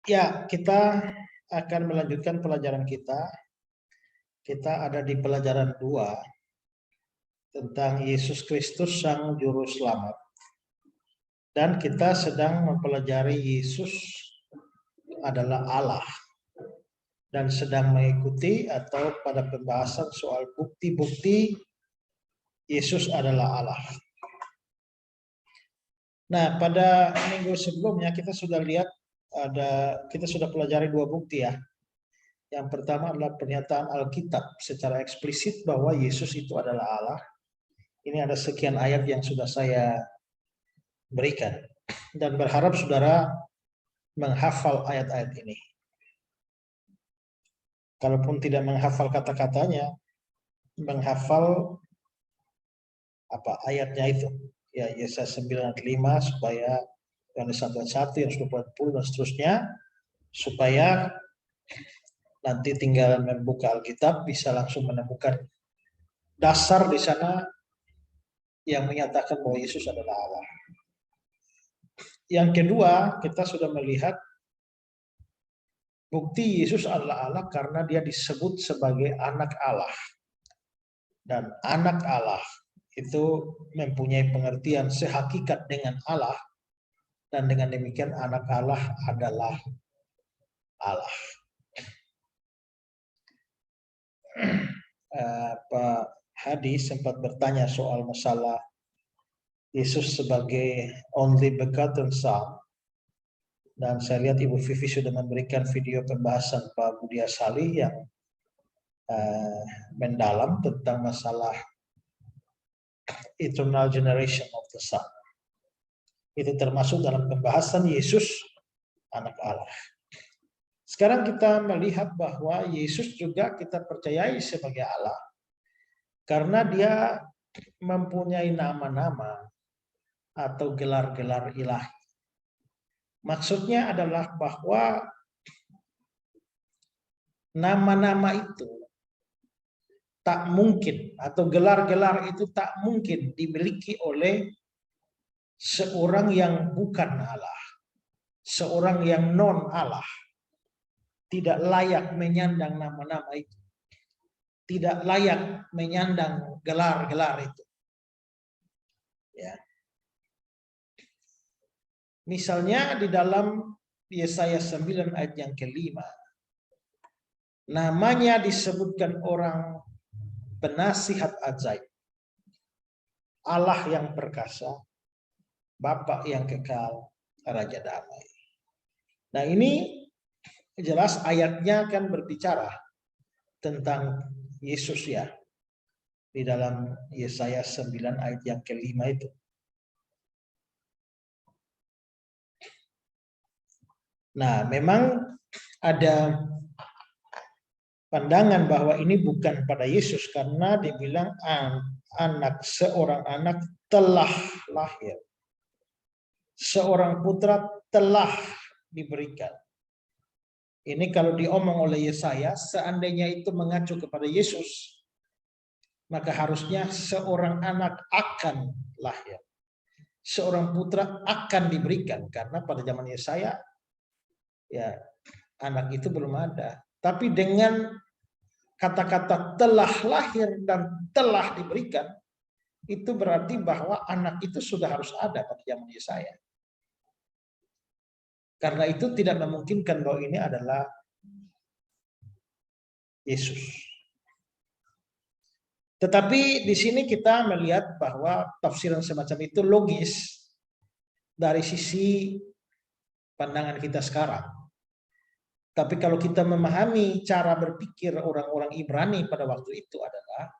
Ya, kita akan melanjutkan pelajaran kita. Kita ada di pelajaran 2 tentang Yesus Kristus Sang Juru Selamat. Dan kita sedang mempelajari Yesus adalah Allah. Dan sedang mengikuti atau pada pembahasan soal bukti-bukti Yesus adalah Allah. Nah, pada minggu sebelumnya kita sudah lihat kita sudah pelajari 2 bukti ya. Yang pertama adalah pernyataan Alkitab secara eksplisit bahwa Yesus itu adalah Allah. Ini ada sekian ayat yang sudah saya berikan. Dan berharap saudara menghafal ayat-ayat ini. Kalaupun tidak menghafal kata-katanya, menghafal ayatnya itu. Ya, Yesaya 9:5 supaya Yohanes 1:1, Yohanes 20 dan seterusnya, supaya nanti tinggal membuka Alkitab bisa langsung menemukan dasar di sana yang menyatakan bahwa Yesus adalah Allah. Yang kedua, kita sudah melihat bukti Yesus adalah Allah karena dia disebut sebagai anak Allah. Dan anak Allah itu mempunyai pengertian sehakikat dengan Allah. Dan dengan demikian anak Allah adalah Allah. Pak Hadi sempat bertanya soal masalah Yesus sebagai only begotten Son. Dan saya lihat Ibu Vivi sudah memberikan video pembahasan Pak Budi Asali yang mendalam tentang masalah eternal generation of the Son. Itu termasuk dalam pembahasan Yesus anak Allah. Sekarang kita melihat bahwa Yesus juga kita percayai sebagai Allah karena dia mempunyai nama-nama atau gelar-gelar ilahi. Maksudnya adalah bahwa nama-nama itu tak mungkin atau gelar-gelar itu tak mungkin dimiliki oleh seorang yang bukan Allah, seorang yang non Allah. Tidak layak menyandang nama-nama itu. Tidak layak menyandang gelar-gelar itu. Ya. Misalnya di dalam Yesaya 9 ayat yang ke-5. Namanya disebutkan orang penasihat ajaib. Allah yang perkasa, Bapa yang kekal, Raja damai. Nah, ini jelas ayatnya akan berbicara tentang Yesus ya. Di dalam Yesaya 9 ayat yang ke-5 itu. Nah, memang ada pandangan bahwa ini bukan pada Yesus karena dibilang seorang anak telah lahir. Seorang putra telah diberikan. Ini kalau diomong oleh Yesaya, seandainya itu mengacu kepada Yesus, maka harusnya seorang anak akan lahir. Seorang putra akan diberikan karena pada zaman Yesaya ya anak itu belum ada. Tapi dengan kata-kata telah lahir dan telah diberikan, itu berarti bahwa anak itu sudah harus ada pada zaman Yesaya. Karena itu tidak memungkinkan bahwa ini adalah Yesus. Tetapi di sini kita melihat bahwa tafsiran semacam itu logis dari sisi pandangan kita sekarang. Tapi kalau kita memahami cara berpikir orang-orang Ibrani pada waktu itu adalah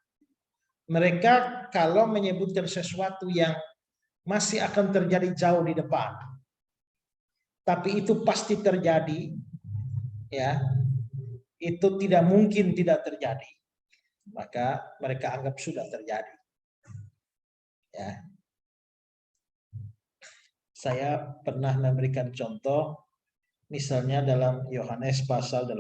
mereka kalau menyebutkan sesuatu yang masih akan terjadi jauh di depan, tapi itu pasti terjadi, ya, itu tidak mungkin tidak terjadi, maka mereka anggap sudah terjadi. Ya. Saya pernah memberikan contoh, misalnya dalam Yohanes pasal 8,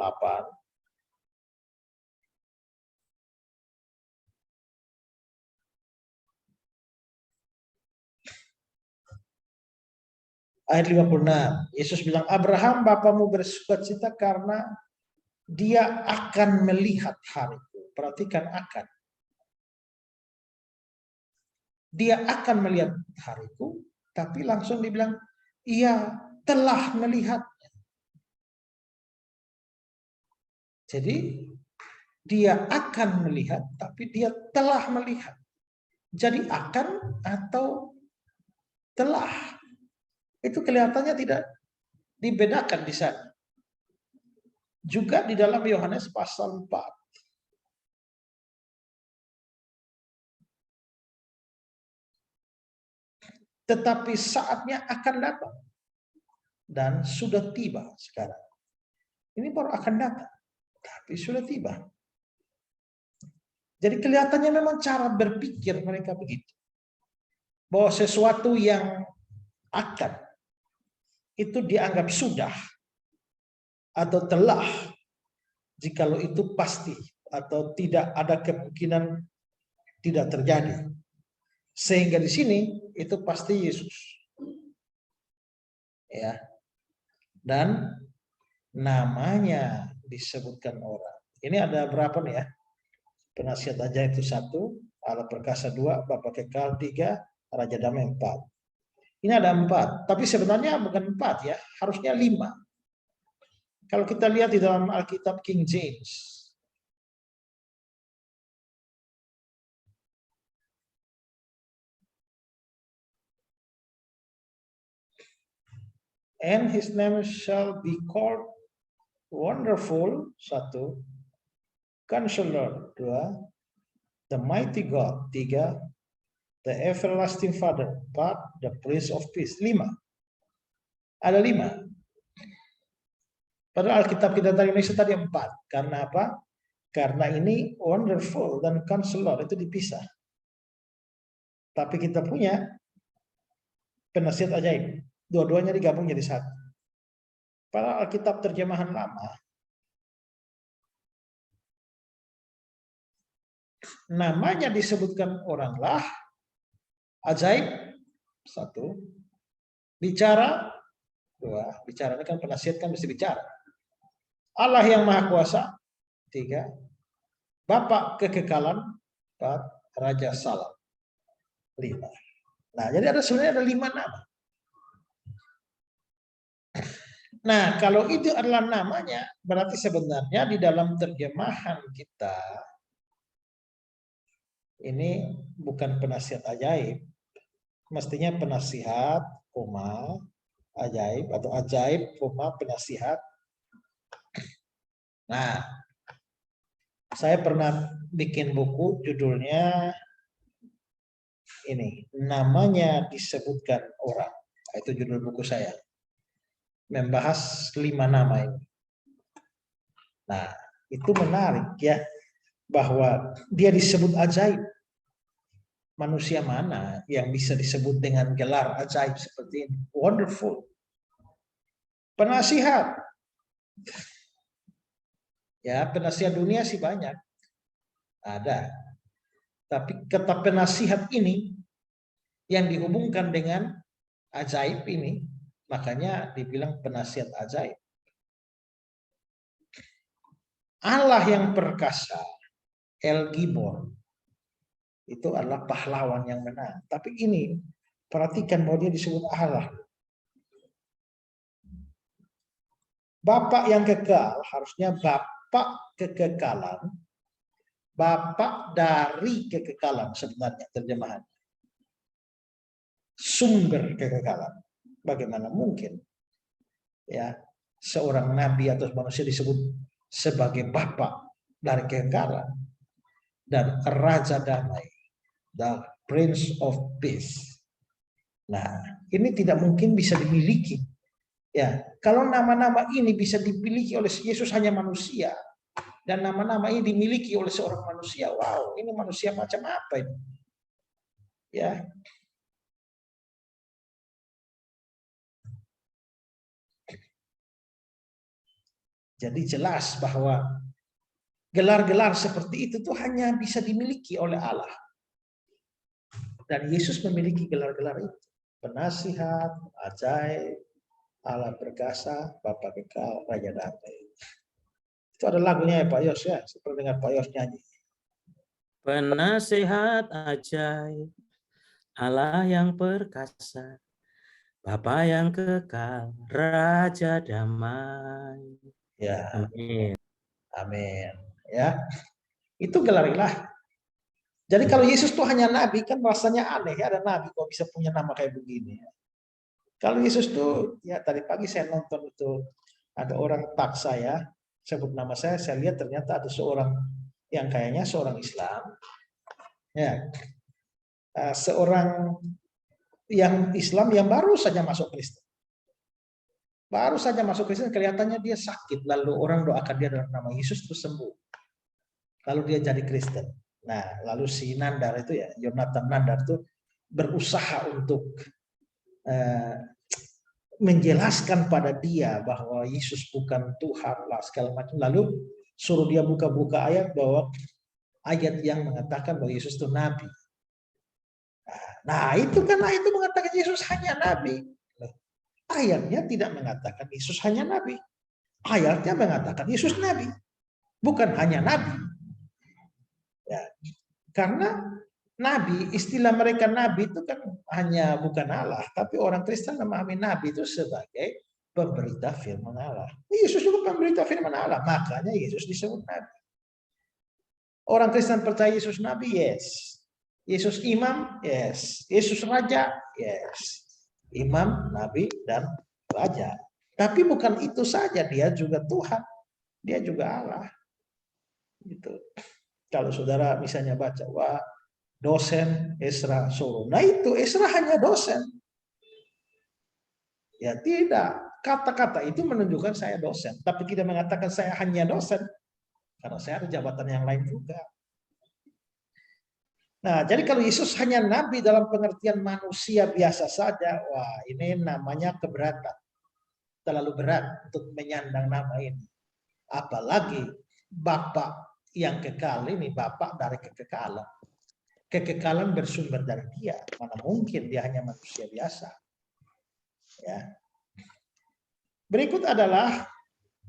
Ayat 56, Yesus bilang, Abraham bapamu bersukacita karena dia akan melihat hariku. Perhatikan akan. Dia akan melihat hariku, tapi langsung dibilang, ia telah melihat. Jadi dia akan melihat, tapi dia telah melihat. Jadi akan atau telah. Itu kelihatannya tidak dibedakan di sana. Juga di dalam Yohanes pasal 4. Tetapi saatnya akan datang. Dan sudah tiba sekarang. Ini baru akan datang. Tapi sudah tiba. Jadi kelihatannya memang cara berpikir mereka begitu. Bahwa sesuatu yang akan itu dianggap sudah atau telah jikalau itu pasti atau tidak ada kemungkinan tidak terjadi. Sehingga di sini itu pasti Yesus. Ya. Dan namanya disebutkan orang. Ini ada berapa nih ya? Penasihat ajaib itu 1, Allah perkasa 2, Bapa kekal 3, Raja damai 4. Ini ada 4, tapi sebenarnya bukan 4 ya, harusnya 5. Kalau kita lihat di dalam Alkitab King James, and his name shall be called Wonderful 1, Counselor 2, the Mighty God 3, the Everlasting Father 4, the Prince of Peace 5. Ada 5. Padahal Alkitab kita dari Indonesia tadi 4. Karena apa? Karena ini Wonderful dan Counselor itu dipisah. Tapi kita punya penasihat ajaib. Dua-duanya digabung jadi 1. Pada Alkitab terjemahan lama, namanya disebutkan oranglah, ajaib 1, bicara 2, bicara ini kan penasihat kan mesti bicara. Allah yang Maha Kuasa 3, Bapa kekekalan 4, Raja Salam 5. Nah, jadi sebenarnya ada 5 nama. Nah, kalau itu adalah namanya, berarti sebenarnya di dalam terjemahan kita ini bukan penasihat ajaib, mestinya penasihat, ajaib atau ajaib, penasihat. Nah, saya pernah bikin buku judulnya ini, namanya disebutkan orang. Itu judul buku saya. Membahas 5 nama ini. Nah, itu menarik ya, bahwa dia disebut ajaib. Manusia mana yang bisa disebut dengan gelar ajaib seperti ini? Wonderful. Penasihat. Ya, penasihat dunia sih banyak. Ada. Tapi kata penasihat ini yang dihubungkan dengan ajaib ini, makanya dibilang penasihat ajaib. Allah yang perkasa, El Gibor, itu adalah pahlawan yang menang. Tapi ini, perhatikan bahwa dia disebut Allah. Bapak yang kekal, harusnya Bapak kekekalan, Bapak dari kekekalan sebenarnya terjemahan. Sumber kekekalan. Bagaimana mungkin ya seorang nabi atau manusia disebut sebagai Bapak dari kekekalan dan Raja damai, the Prince of Peace. Nah, ini tidak mungkin bisa dimiliki. Ya, kalau nama-nama ini bisa dimiliki oleh Yesus hanya manusia, dan nama-nama ini dimiliki oleh seorang manusia, wow, ini manusia macam apa ini? Ya. Jadi jelas bahwa gelar-gelar seperti itu tuh hanya bisa dimiliki oleh Allah. Dan Yesus memiliki gelar-gelar itu. penasihat, ajaib, Allah perkasa, Bapa kekal, Raja damai. Itu ada lagunya ya Pak Yos ya, seperti dengan Pak Yos nyanyi. Penasehat ajaib, Allah yang perkasa, Bapa yang kekal, Raja damai. Ya, Amin. amin. Ya, itu gelarilah. Jadi kalau Yesus itu hanya nabi kan rasanya aneh ya, ada nabi kok bisa punya nama kayak begini. Kalau Yesus tuh ya tadi pagi saya nonton itu ada orang tag saya sebut nama saya lihat ternyata ada seorang yang kayaknya seorang Islam. Ya. Seorang yang Islam yang baru saja masuk Kristen. Baru saja masuk Kristen kelihatannya dia sakit lalu orang doakan dia dalam nama Yesus terus sembuh. Lalu dia jadi Kristen. Nah, lalu si Nandar itu ya, Jonathan Nandar itu berusaha untuk menjelaskan pada dia bahwa Yesus bukan Tuhan lah segala macam. Lalu suruh dia buka-buka ayat bahwa ayat yang mengatakan bahwa Yesus itu nabi. Nah, itu kan ayat itu mengatakan Yesus hanya nabi. Ayatnya tidak mengatakan Yesus hanya nabi. Ayatnya mengatakan Yesus nabi. Bukan hanya nabi. Ya, karena nabi, istilah mereka nabi itu kan hanya bukan Allah, tapi orang Kristen memahami nabi itu sebagai pemberita firman Allah. Yesus juga pemberita firman Allah, makanya Yesus disebut nabi. Orang Kristen percaya Yesus nabi, yes. Yesus imam, yes. Yesus raja, yes. Imam, nabi, dan raja. Tapi bukan itu saja, dia juga Tuhan, dia juga Allah. Gitu. Kalau saudara misalnya baca, wah dosen Ezra Soro. Nah itu Ezra hanya dosen. Ya tidak. Kata-kata itu menunjukkan saya dosen. Tapi tidak mengatakan saya hanya dosen. Karena saya ada jabatan yang lain juga. Nah jadi kalau Yesus hanya nabi dalam pengertian manusia biasa saja. Wah ini namanya keberatan. Terlalu berat untuk menyandang nama ini. Apalagi Bapa yang kekal ini Bapa dari kekekalan. Kekekalan bersumber dari dia. Mana mungkin dia hanya manusia biasa. Ya. Berikut adalah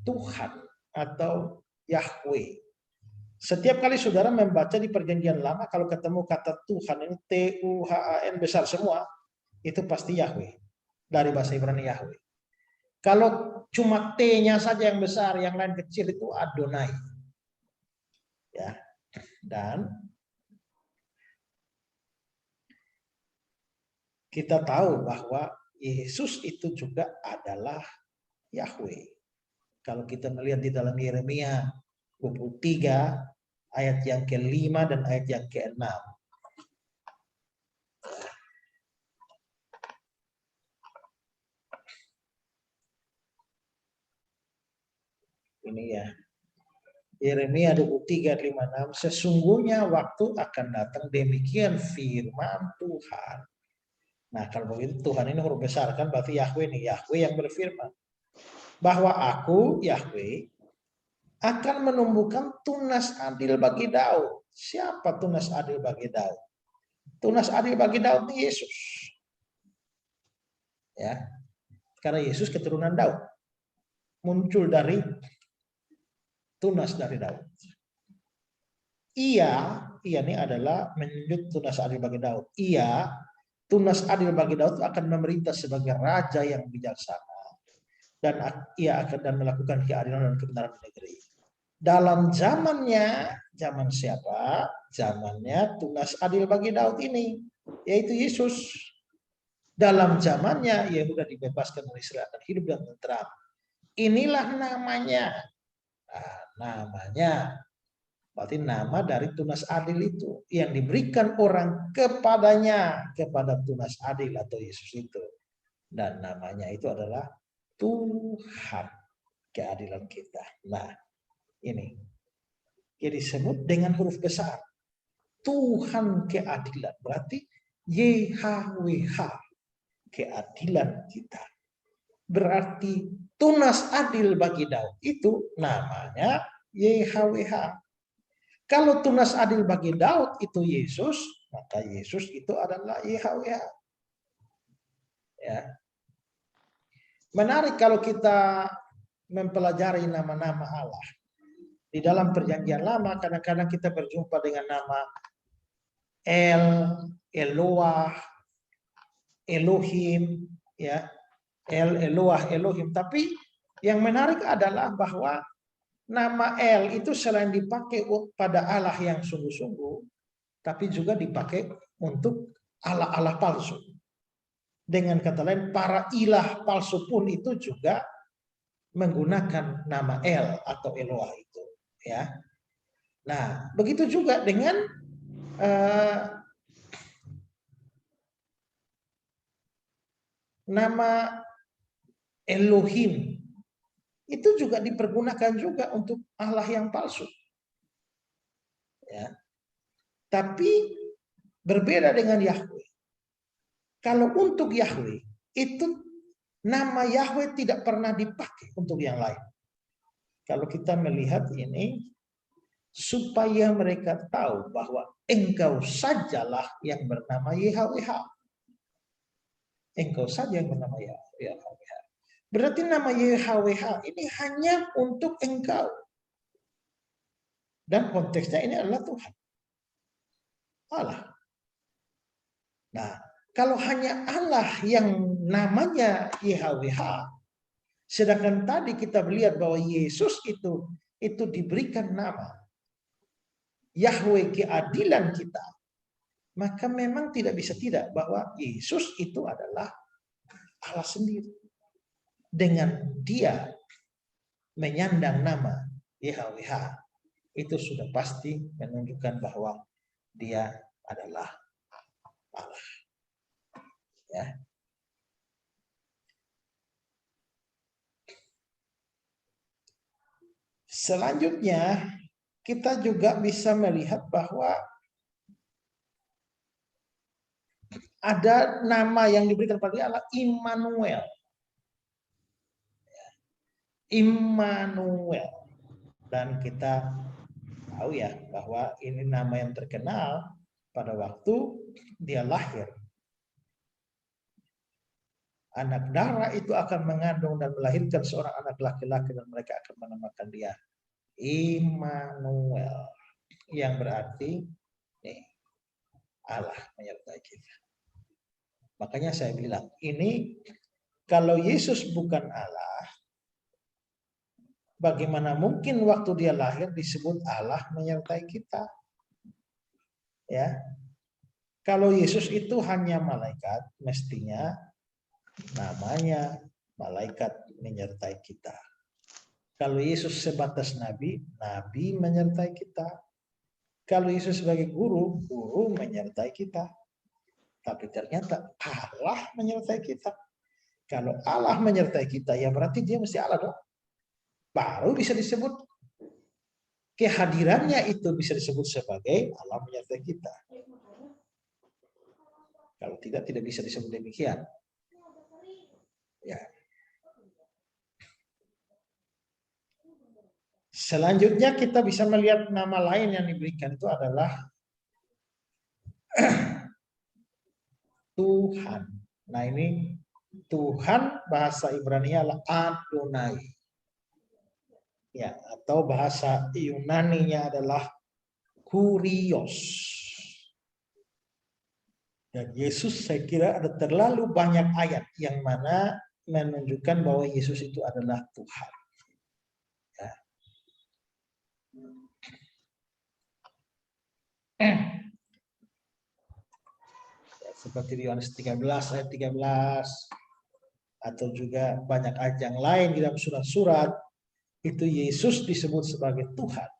Tuhan atau Yahweh. Setiap kali saudara membaca di perjanjian lama, kalau ketemu kata Tuhan ini T-U-H-A-N besar semua, itu pasti Yahweh. Dari bahasa Ibrani Yahweh. Kalau cuma T-nya saja yang besar, yang lain kecil itu Adonai. Ya. Dan kita tahu bahwa Yesus itu juga adalah Yahweh. Kalau kita melihat di dalam Yeremia 23 ayat yang ke-5 dan ayat yang ke-6. Ini ya. Yeremia 23 5 6, sesungguhnya waktu akan datang demikian firman Tuhan. Nah, kalau begitu Tuhan ini huruf besar kan berarti Yahweh nih, Yahweh yang berfirman bahwa aku Yahweh akan menumbuhkan tunas adil bagi Daud. Siapa tunas adil bagi Daud? Tunas adil bagi Daud ini Yesus. Ya. Karena Yesus keturunan Daud. Muncul dari tunas dari Daud. Ia ini adalah menunjuk tunas adil bagi Daud. Ia, tunas adil bagi Daud akan memerintah sebagai raja yang bijaksana. Dan ia akan melakukan keadilan dan kebenaran di negeri. Dalam zamannya, zaman siapa? Zamannya tunas adil bagi Daud ini, yaitu Yesus. Dalam zamannya Yehuda dibebaskan oleh Israel dan hidup dan tentram. Inilah namanya. Nah, namanya berarti nama dari tunas adil itu yang diberikan orang kepadanya, kepada tunas adil atau Yesus itu. Dan namanya itu adalah Tuhan, keadilan kita. Nah, ini yang disebut dengan huruf besar. Tuhan keadilan. Berarti YHWH, keadilan kita. Berarti tunas adil bagi Daud itu namanya YHWH. Kalau tunas adil bagi Daud itu Yesus, maka Yesus itu adalah YHWH. Ya. Menarik kalau kita mempelajari nama-nama Allah. Di dalam perjanjian lama kadang-kadang kita berjumpa dengan nama El, Eloah, Elohim, ya, El, Eloah, Elohim. Tapi yang menarik adalah bahwa nama El itu selain dipakai pada Allah yang sungguh-sungguh, tapi juga dipakai untuk Allah-Allah palsu. Dengan kata lain, para ilah palsu pun itu juga menggunakan nama El atau Eloah itu. Ya. Nah, begitu juga dengan nama Elohim. Itu juga dipergunakan juga untuk Allah yang palsu. Ya. Tapi berbeda dengan Yahweh. Kalau untuk Yahweh, itu nama Yahweh tidak pernah dipakai untuk yang lain. Kalau kita melihat ini, supaya mereka tahu bahwa engkau sajalah yang bernama YHWH. Engkau saja yang bernama YHWH. Berarti nama YHWH ini hanya untuk engkau. Dan konteksnya ini adalah Tuhan. Allah. Nah, kalau hanya Allah yang namanya YHWH, sedangkan tadi kita melihat bahwa Yesus itu diberikan nama Yahweh keadilan kita, maka memang tidak bisa tidak bahwa Yesus itu adalah Allah sendiri. Dengan dia menyandang nama YHWH, itu sudah pasti menunjukkan bahwa dia adalah Allah. Ya. Selanjutnya kita juga bisa melihat bahwa ada nama yang diberikan pada Allah, Immanuel. Immanuel. Dan kita tahu ya bahwa ini nama yang terkenal pada waktu dia lahir. Anak darah itu akan mengandung dan melahirkan seorang anak laki-laki dan mereka akan menamakan dia Immanuel, yang berarti nih, Allah menyertai kita. Makanya saya bilang, ini kalau Yesus bukan Allah, bagaimana mungkin waktu dia lahir disebut Allah menyertai kita? Ya. Kalau Yesus itu hanya malaikat, mestinya namanya malaikat menyertai kita. Kalau Yesus sebatas nabi, nabi menyertai kita. Kalau Yesus sebagai guru, guru menyertai kita. Tapi ternyata Allah menyertai kita. Kalau Allah menyertai kita, ya berarti dia mesti Allah dong. Baru bisa disebut kehadirannya itu bisa disebut sebagai Allah menyertai kita. Kalau tidak bisa disebut demikian. Ya. Selanjutnya kita bisa melihat nama lain yang diberikan itu adalah Tuhan. Nah ini Tuhan bahasa Ibrani adalah Adonai. Ya, atau bahasa Yunani-nya adalah Kurios. Dan Yesus saya kira ada terlalu banyak ayat yang mana menunjukkan bahwa Yesus itu adalah Tuhan. Ya. Seperti di Yohanes 13 ayat 13 atau juga banyak ayat yang lain di dalam surat-surat itu Yesus disebut sebagai Tuhan.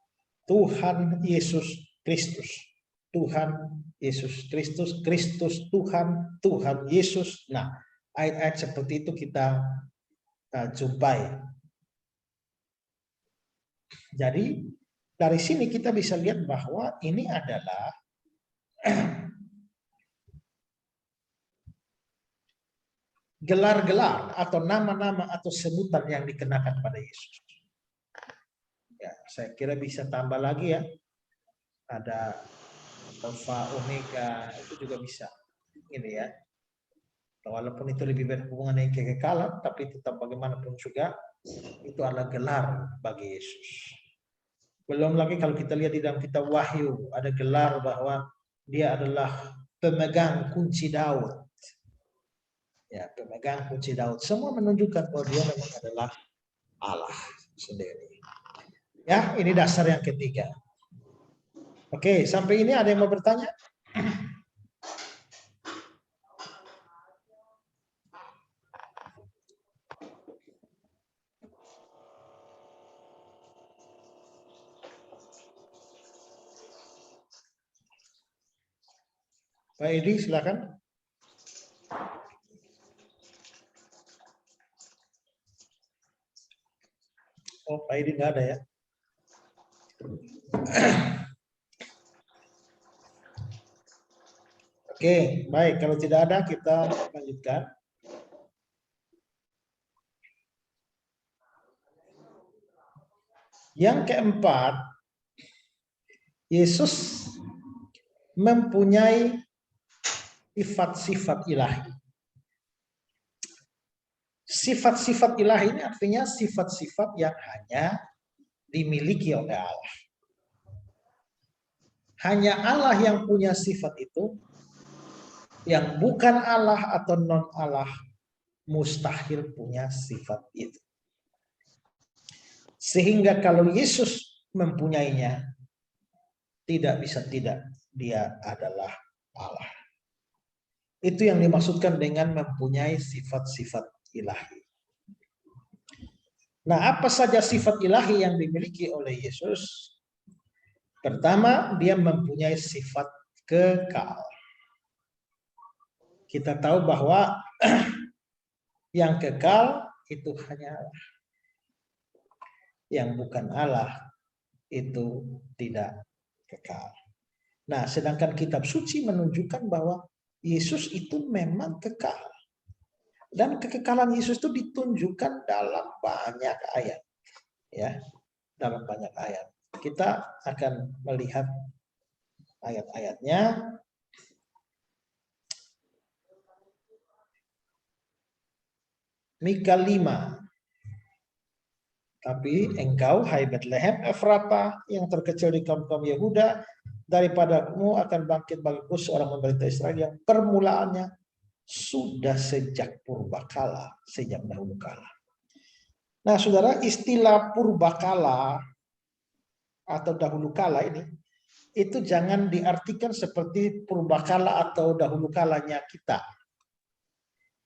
Tuhan Yesus Kristus. Tuhan Yesus Kristus, Kristus Tuhan, Tuhan Yesus. Nah, ayat-ayat seperti itu kita jumpai. Jadi dari sini kita bisa lihat bahwa ini adalah gelar-gelar atau nama-nama atau sebutan yang dikenakan pada Yesus. Ya, saya kira bisa tambah lagi ya. Ada Alfa, Omega, itu juga bisa. Ini ya. Walaupun itu lebih berhubungan dengan kekekalan, tapi tetap bagaimanapun juga itu adalah gelar bagi Yesus. Belum lagi kalau kita lihat di dalam kitab Wahyu, ada gelar bahwa dia adalah pemegang kunci Daud. Ya, pemegang kunci Daud. Semua menunjukkan bahwa dia memang adalah Allah sendiri. Ya, ini dasar yang ketiga. Oke, sampai ini ada yang mau bertanya? Pak Edi, silakan. Oh, Pak Edi nggak ada ya. Oke, baik. Kalau tidak ada, kita lanjutkan. Yang keempat, Yesus mempunyai sifat-sifat ilahi. Sifat-sifat ilahi ini artinya sifat-sifat yang hanya dimiliki oleh Allah. Hanya Allah yang punya sifat itu, yang bukan Allah atau non-Allah mustahil punya sifat itu. Sehingga kalau Yesus mempunyainya, tidak bisa tidak, dia adalah Allah. Itu yang dimaksudkan dengan mempunyai sifat-sifat ilahi. Nah, apa saja sifat ilahi yang dimiliki oleh Yesus? Pertama, dia mempunyai sifat kekal. Kita tahu bahwa yang kekal itu hanya Allah. Yang bukan Allah itu tidak kekal. Nah, sedangkan kitab suci menunjukkan bahwa Yesus itu memang kekal. Dan kekekalan Yesus itu ditunjukkan dalam banyak ayat. Ya, dalam banyak ayat. Kita akan melihat ayat-ayatnya. Mika 5. Tapi engkau, hai Bethlehem Efrata, yang terkecil di kaum-kaum Yehuda, daripadamu akan bangkit bagiku seorang pemerintah Israel yang permulaannya sudah sejak purbakala, sejak dahulu kala. Nah, saudara, istilah purbakala atau dahulu kala ini, itu jangan diartikan seperti purbakala atau dahulu kalanya kita,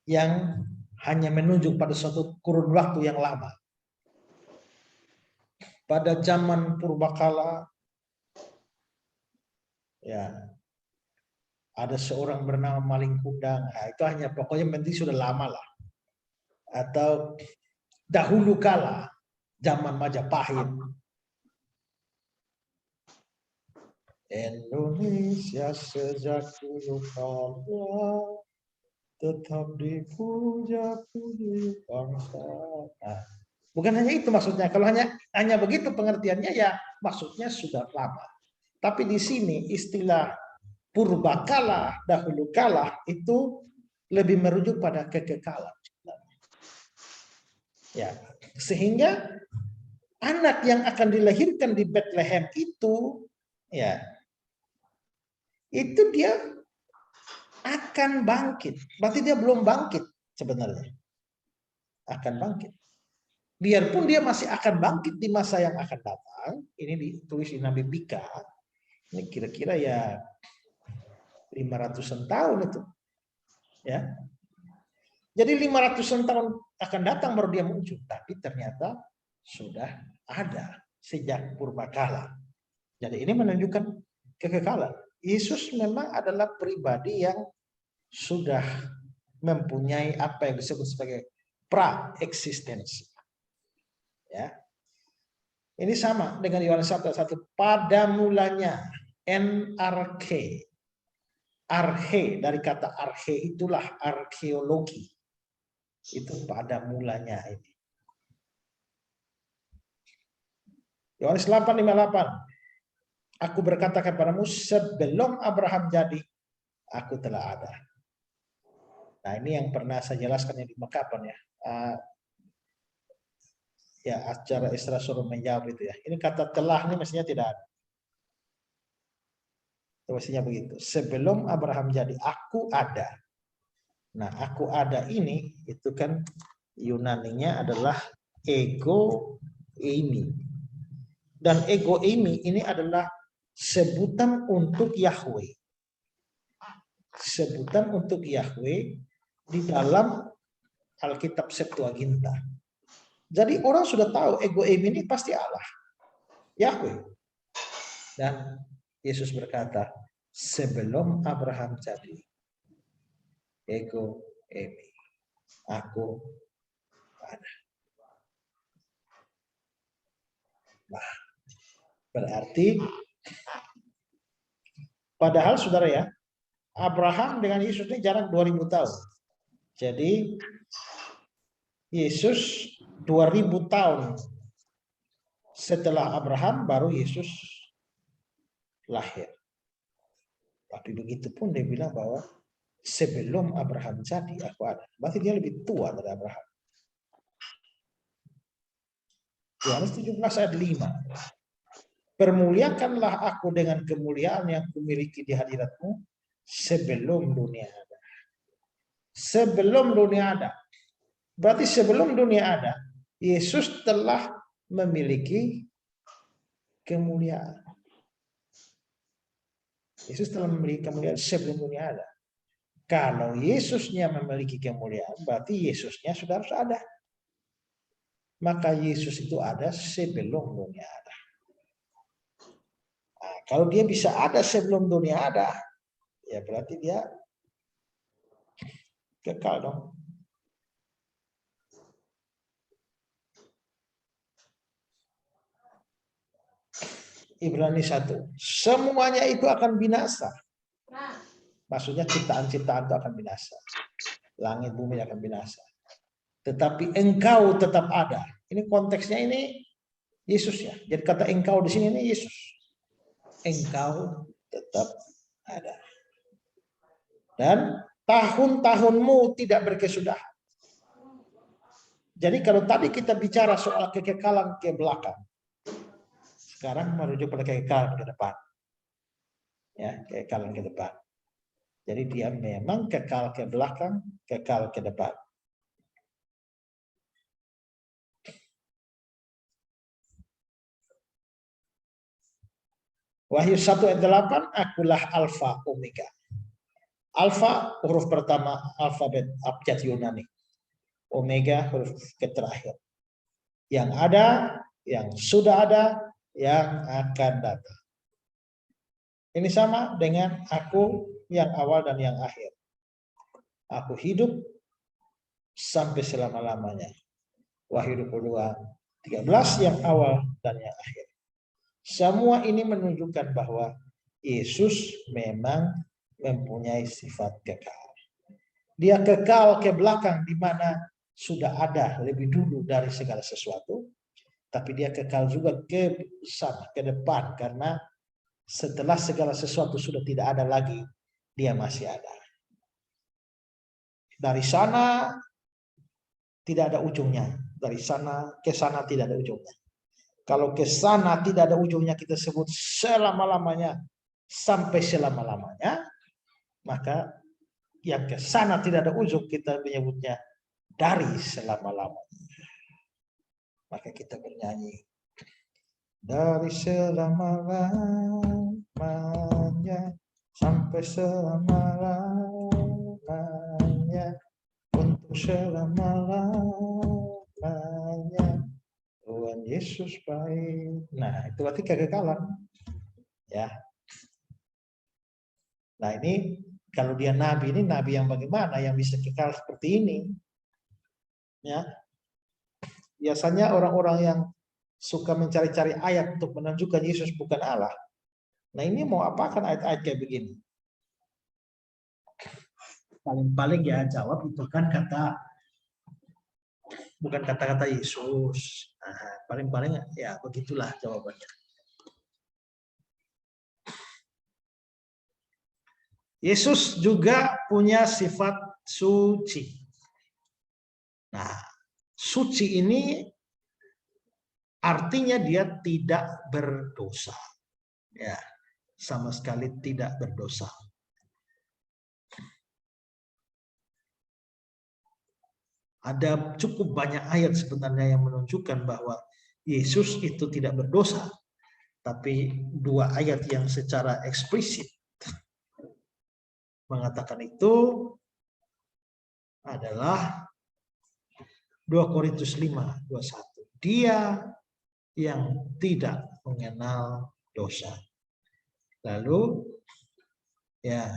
yang hanya menunjuk pada suatu kurun waktu yang lama. Pada zaman purbakala, ya, ada seorang bernama Maling Kundang. Nah, itu hanya pokoknya penting sudah lama lah. Atau dahulu kala, zaman Majapahit. Indonesia sejak dulu kala tetap dipuja-puji bangsa. Nah, bukan hanya itu maksudnya. Kalau hanya begitu pengertiannya, ya maksudnya sudah lama. Tapi di sini istilah purbakala, dahulu kala itu lebih merujuk pada kekekalan. Ya, sehingga anak yang akan dilahirkan di Bethlehem itu, ya, itu dia akan bangkit. Berarti dia belum bangkit sebenarnya. Akan bangkit. Biarpun dia masih akan bangkit di masa yang akan datang, ini ditulis di Nabi Mika, ini kira-kira ya 500-an tahun itu. Ya. Jadi 500-an tahun akan datang baru dia muncul, tapi ternyata sudah ada sejak purbakala. Jadi ini menunjukkan kekekalan. Yesus memang adalah pribadi yang sudah mempunyai apa yang disebut sebagai pra-eksistensi. Ya. Ini sama dengan Yohanes 1:1. Pada mulanya, NRK. Arche, dari kata arche itulah arkeologi. Itu pada mulanya ini. Yohanes 8:58. Aku berkata kepadamu, sebelum Abraham jadi, aku telah ada. Nah, ini yang pernah saya jelaskan yang di Makapan ya. Ya, acara Isra suruh menjawab itu ya. Ini kata telah ini mestinya tidak ada. Mestinya begitu. Sebelum Abraham jadi, aku ada. Nah, aku ada ini itu kan Yunaninya adalah ego ini. Dan ego ini adalah sebutan untuk Yahweh. Sebutan untuk Yahweh di dalam Alkitab Septuaginta. Jadi orang sudah tahu ego ini pasti Allah, Yahweh. Dan Yesus berkata, sebelum Abraham jadi, ego emi, aku ada. Nah, berarti padahal saudara ya, Abraham dengan Yesus ini jarak 2000 tahun. Jadi Yesus 2000 tahun setelah Abraham baru Yesus lahir. Tapi begitu pun dia bilang bahwa sebelum Abraham jadi aku ada. Berarti dia lebih tua dari Abraham. Yohanes 17 ayat 5. Permuliakanlah aku dengan kemuliaan yang kumiliki di hadiratmu sebelum dunia ada. Sebelum dunia ada. Berarti sebelum dunia ada, Yesus telah memiliki kemuliaan. Yesus telah memiliki kemuliaan sebelum dunia ada. Kalau Yesusnya memiliki kemuliaan, berarti Yesusnya sudah harus ada. Maka Yesus itu ada sebelum dunia ada. Nah, kalau dia bisa ada sebelum dunia ada, ya berarti dia kekal dong. Ibrani 1. Semuanya itu akan binasa. Maksudnya ciptaan-ciptaan itu akan binasa. Langit bumi akan binasa. Tetapi engkau tetap ada. Ini konteksnya ini Yesus ya. Jadi kata engkau di sini ini Yesus. Engkau tetap ada. Dan tahun-tahunmu tidak berkesudahan. Jadi kalau tadi kita bicara soal kekekalan ke belakang, sekarang merujuk pada kekekalan ke depan. Ya, kekekalan ke depan. Jadi dia memang kekal ke belakang, kekal ke depan. Wahyu 1 ayat 8, akulah Alfa Omega. Alfa huruf pertama alfabet abjad Yunani. Omega huruf terakhir. Yang ada, yang sudah ada, yang akan datang. Ini sama dengan aku yang awal dan yang akhir. Aku hidup sampai selama-lamanya. Wahyu 22:13 yang awal dan yang akhir. Semua ini menunjukkan bahwa Yesus memang mempunyai sifat kekal. Dia kekal ke belakang di mana sudah ada lebih dulu dari segala sesuatu. Tapi dia kekal juga ke sana, ke depan. Karena setelah segala sesuatu sudah tidak ada lagi, dia masih ada. Dari sana tidak ada ujungnya. Dari sana ke sana tidak ada ujungnya. Kalau ke sana tidak ada ujungnya kita sebut selama-lamanya sampai selama-lamanya. Maka yang ke sana tidak ada ujung kita menyebutnya dari selama-lamanya. Maka kita bernyanyi. Dari selama-lamanya sampai selama-lamanya. Untuk selama-lamanya. Tuhan Yesus baik. Nah, itu berarti kekekalan. Ya. Nah, ini kalau dia nabi, ini nabi yang bagaimana yang bisa kekal seperti ini? Ya. Biasanya orang-orang yang suka mencari-cari ayat untuk menunjukkan Yesus bukan Allah. Nah, ini mau apakan ayat-ayat kayak begini? Paling-paling ya jawab itu kan bukan kata-kata Yesus. Nah, paling-paling ya begitulah jawabannya. Yesus juga punya sifat suci. Nah, suci ini artinya dia tidak berdosa. Ya, sama sekali tidak berdosa. Ada cukup banyak ayat sebenarnya yang menunjukkan bahwa Yesus itu tidak berdosa. Tapi dua ayat yang secara eksplisit mengatakan itu adalah 2 Korintus 5:21. Dia yang tidak mengenal dosa. Lalu ya,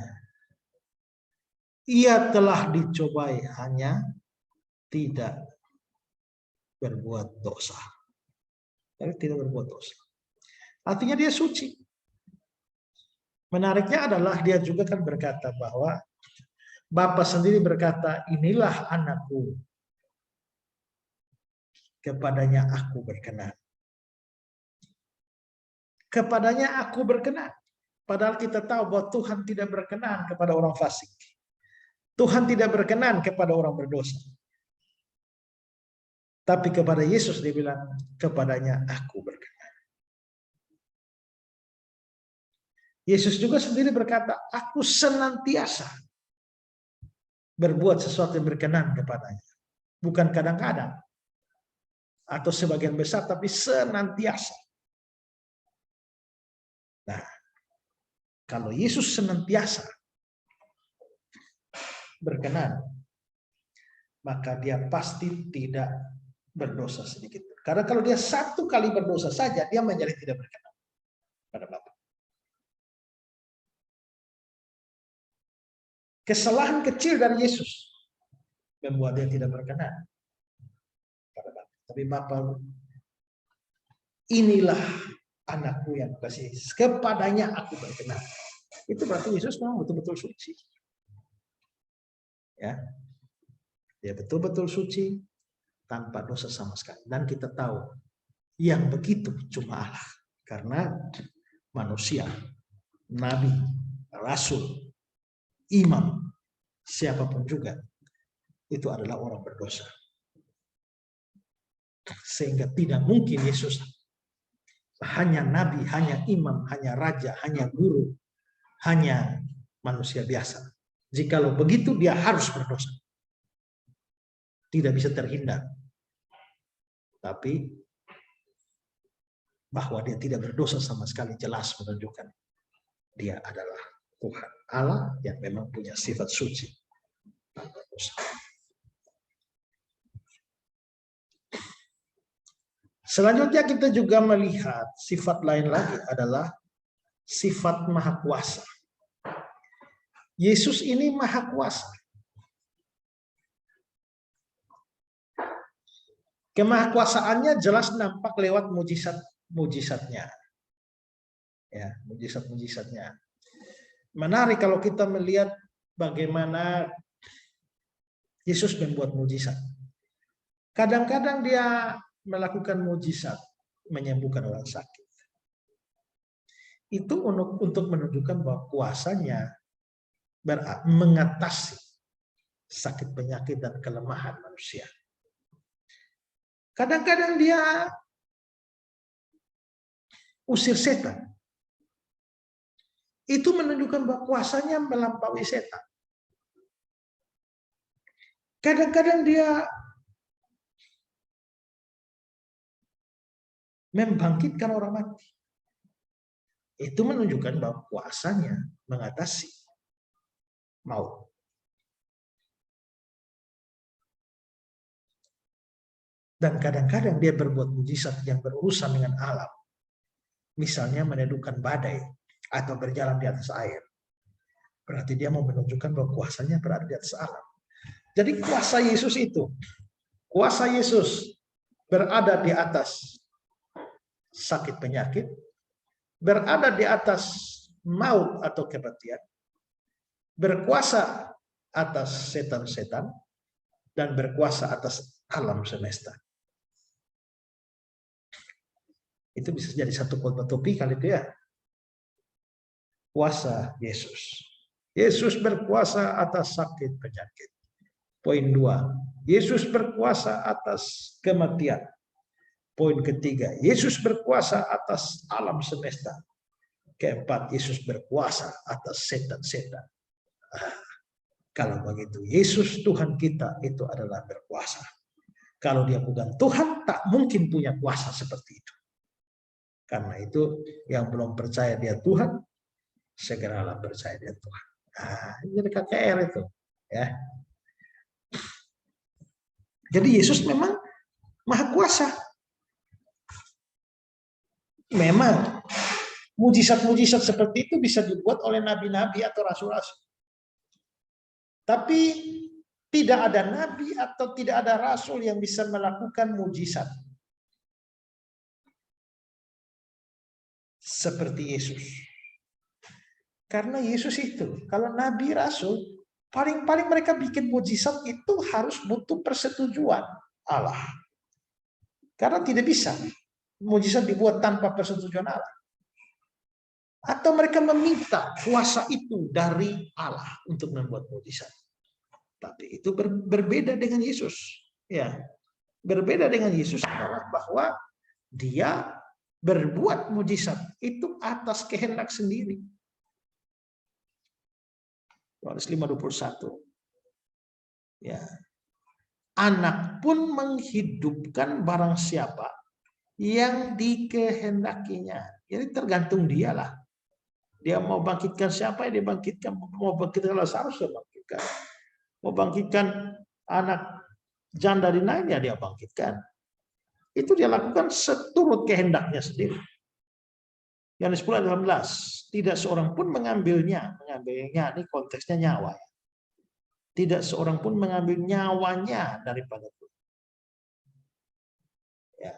ia telah dicobai hanya tidak berbuat dosa. Tapi tidak berbuat dosa. Artinya dia suci. Menariknya adalah dia juga kan berkata bahwa Bapa sendiri berkata, inilah anakku, kepadanya aku berkenan. Kepadanya aku berkenan. Padahal kita tahu bahwa Tuhan tidak berkenan kepada orang fasik. Tuhan tidak berkenan kepada orang berdosa. Tapi kepada Yesus dia bilang, kepadanya aku berkenan. Yesus juga sendiri berkata, aku senantiasa berbuat sesuatu yang berkenan kepadanya. Bukan kadang-kadang. Atau sebagian besar, tapi senantiasa. Nah, kalau Yesus senantiasa berkenan, maka dia pasti tidak berdosa sedikit. Karena kalau dia satu kali berdosa saja, dia menjadi tidak berkenan pada Bapa. Kesalahan kecil dari Yesus membuat dia tidak berkenan pada Bapa. Tapi Bapa, inilah anakku yang kasih, kepadanya aku berkenan. Itu berarti Yesus memang betul-betul suci. Ya, dia betul-betul suci tanpa dosa sama sekali. Dan kita tahu yang begitu cuma Allah. Karena manusia, nabi, rasul, imam, siapapun juga itu adalah orang berdosa. Sehingga tidak mungkin Yesus hanya nabi, hanya imam, hanya raja, hanya guru, hanya manusia biasa. Jikalau begitu dia harus berdosa. Tidak bisa terhindar. Tapi bahwa dia tidak berdosa sama sekali jelas menunjukkan dia adalah Tuhan Allah yang memang punya sifat suci. Selanjutnya kita juga melihat sifat lain lagi adalah sifat maha kuasa. Yesus ini maha kuasa. Kemahakuasaannya jelas nampak lewat mujizat-mujizatnya. Ya, mujizat-mujizatnya. Menarik kalau kita melihat bagaimana Yesus membuat mujizat. Kadang-kadang dia melakukan mujizat, menyembuhkan orang sakit. Itu untuk menunjukkan bahwa kuasanya mengatasi sakit penyakit dan kelemahan manusia. Kadang-kadang dia usir setan. Itu menunjukkan bahwa kuasanya melampaui setan. Kadang-kadang dia membangkitkan orang mati. Itu menunjukkan bahwa kuasanya mengatasi maut. Dan kadang-kadang dia berbuat mujizat yang berurusan dengan alam. Misalnya menedukkan badai atau berjalan di atas air. Berarti dia mau menunjukkan bahwa kuasanya berada di atas alam. Jadi kuasa Yesus itu, kuasa Yesus berada di atas sakit penyakit, berada di atas maut atau kematian, berkuasa atas setan-setan, dan berkuasa atas alam semesta. Itu bisa jadi satu khotbah topikal itu ya. Kuasa Yesus. Yesus berkuasa atas sakit penyakit. Poin 2, Yesus berkuasa atas kematian. Poin ketiga, Yesus berkuasa atas alam semesta. Keempat, Yesus berkuasa atas setan-setan. Kalau begitu, Yesus Tuhan kita itu adalah berkuasa. Kalau dia bukan Tuhan, tak mungkin punya kuasa seperti itu. Karena itu, yang belum percaya dia Tuhan, segeralah percaya dia Tuhan. Nah, ini KKR itu, ya. Jadi Yesus memang Maha Kuasa. Memang mujizat-mujizat seperti itu bisa dibuat oleh nabi-nabi atau rasul-rasul. Tapi tidak ada nabi atau tidak ada rasul yang bisa melakukan mujizat seperti Yesus. Karena Yesus itu, kalau nabi rasul, paling-paling mereka bikin mujizat itu harus butuh persetujuan Allah. Karena tidak bisa mujizat dibuat tanpa persetujuan Allah. Atau mereka meminta kuasa itu dari Allah untuk membuat mujizat. Tapi itu berbeda dengan Yesus. Ya, berbeda dengan Yesus adalah bahwa dia berbuat mujizat itu atas kehendak sendiri. Yohanes 5:21. Ya. Anak pun menghidupkan barang siapa yang dikehendakinya. Jadi tergantung dialah. Dia mau bangkitkan siapa yang dibangkitkan, mau bangkitkan Lazarus dia bangkitkan. Mau bangkitkan anak janda di naiknya dia bangkitkan. Itu dia lakukan seturut kehendaknya sendiri. Yohanes 10:18, tidak seorang pun mengambilnya ini konteksnya nyawa. Tidak seorang pun mengambil nyawanya daripada Tuhan. Ya.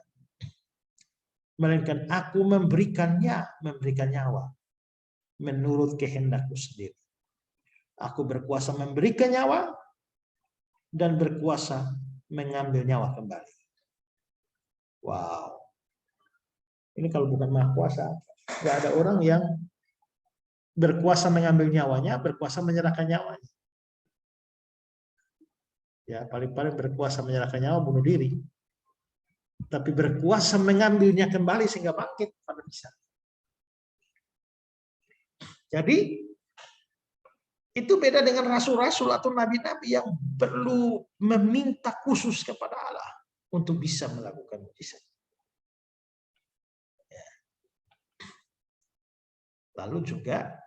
Melainkan aku memberikan nyawa menurut kehendakku sendiri. Aku berkuasa memberikan nyawa dan berkuasa mengambil nyawa kembali. Wow. Ini kalau bukan Maha Kuasa, nggak ada orang yang berkuasa mengambil nyawanya, berkuasa menyerahkan nyawanya. Ya, paling-paling berkuasa menyerahkan nyawa bunuh diri. Tapi berkuasa mengambilnya kembali sehingga bangkit, pada bisa. Jadi itu beda dengan rasul-rasul atau nabi-nabi yang perlu meminta khusus kepada Allah untuk bisa melakukan mujizat. Ya. Lalu juga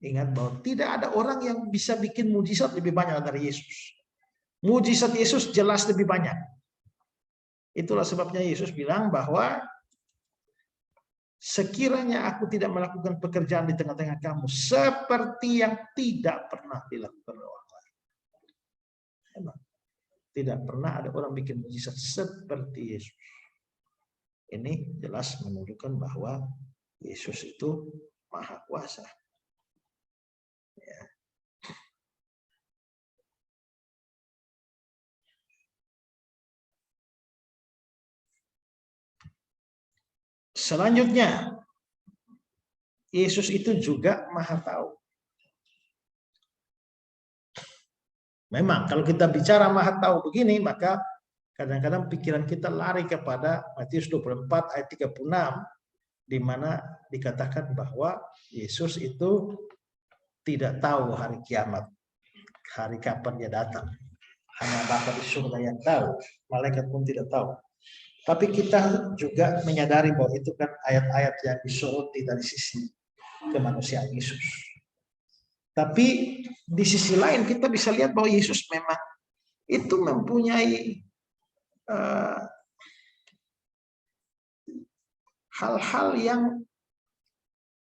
ingat bahwa tidak ada orang yang bisa bikin mujizat lebih banyak dari Yesus. Mujizat Yesus jelas lebih banyak. Itulah sebabnya Yesus bilang bahwa sekiranya aku tidak melakukan pekerjaan di tengah-tengah kamu seperti yang tidak pernah dilakukan oleh orang lain. Emang tidak pernah ada orang bikin mujizat seperti Yesus. Ini jelas menunjukkan bahwa Yesus itu Maha Kuasa. Ya. Selanjutnya, Yesus itu juga Maha Tahu. Memang kalau kita bicara Maha Tahu begini, maka kadang-kadang pikiran kita lari kepada Matius 24 ayat 36, di mana dikatakan bahwa Yesus itu tidak tahu hari kiamat, hari kapan dia datang. Hanya Bapa di surga yang tahu, malaikat pun tidak tahu. Tapi kita juga menyadari bahwa itu kan ayat-ayat yang disoroti dari sisi kemanusiaan Yesus. Tapi di sisi lain kita bisa lihat bahwa Yesus memang itu mempunyai hal-hal yang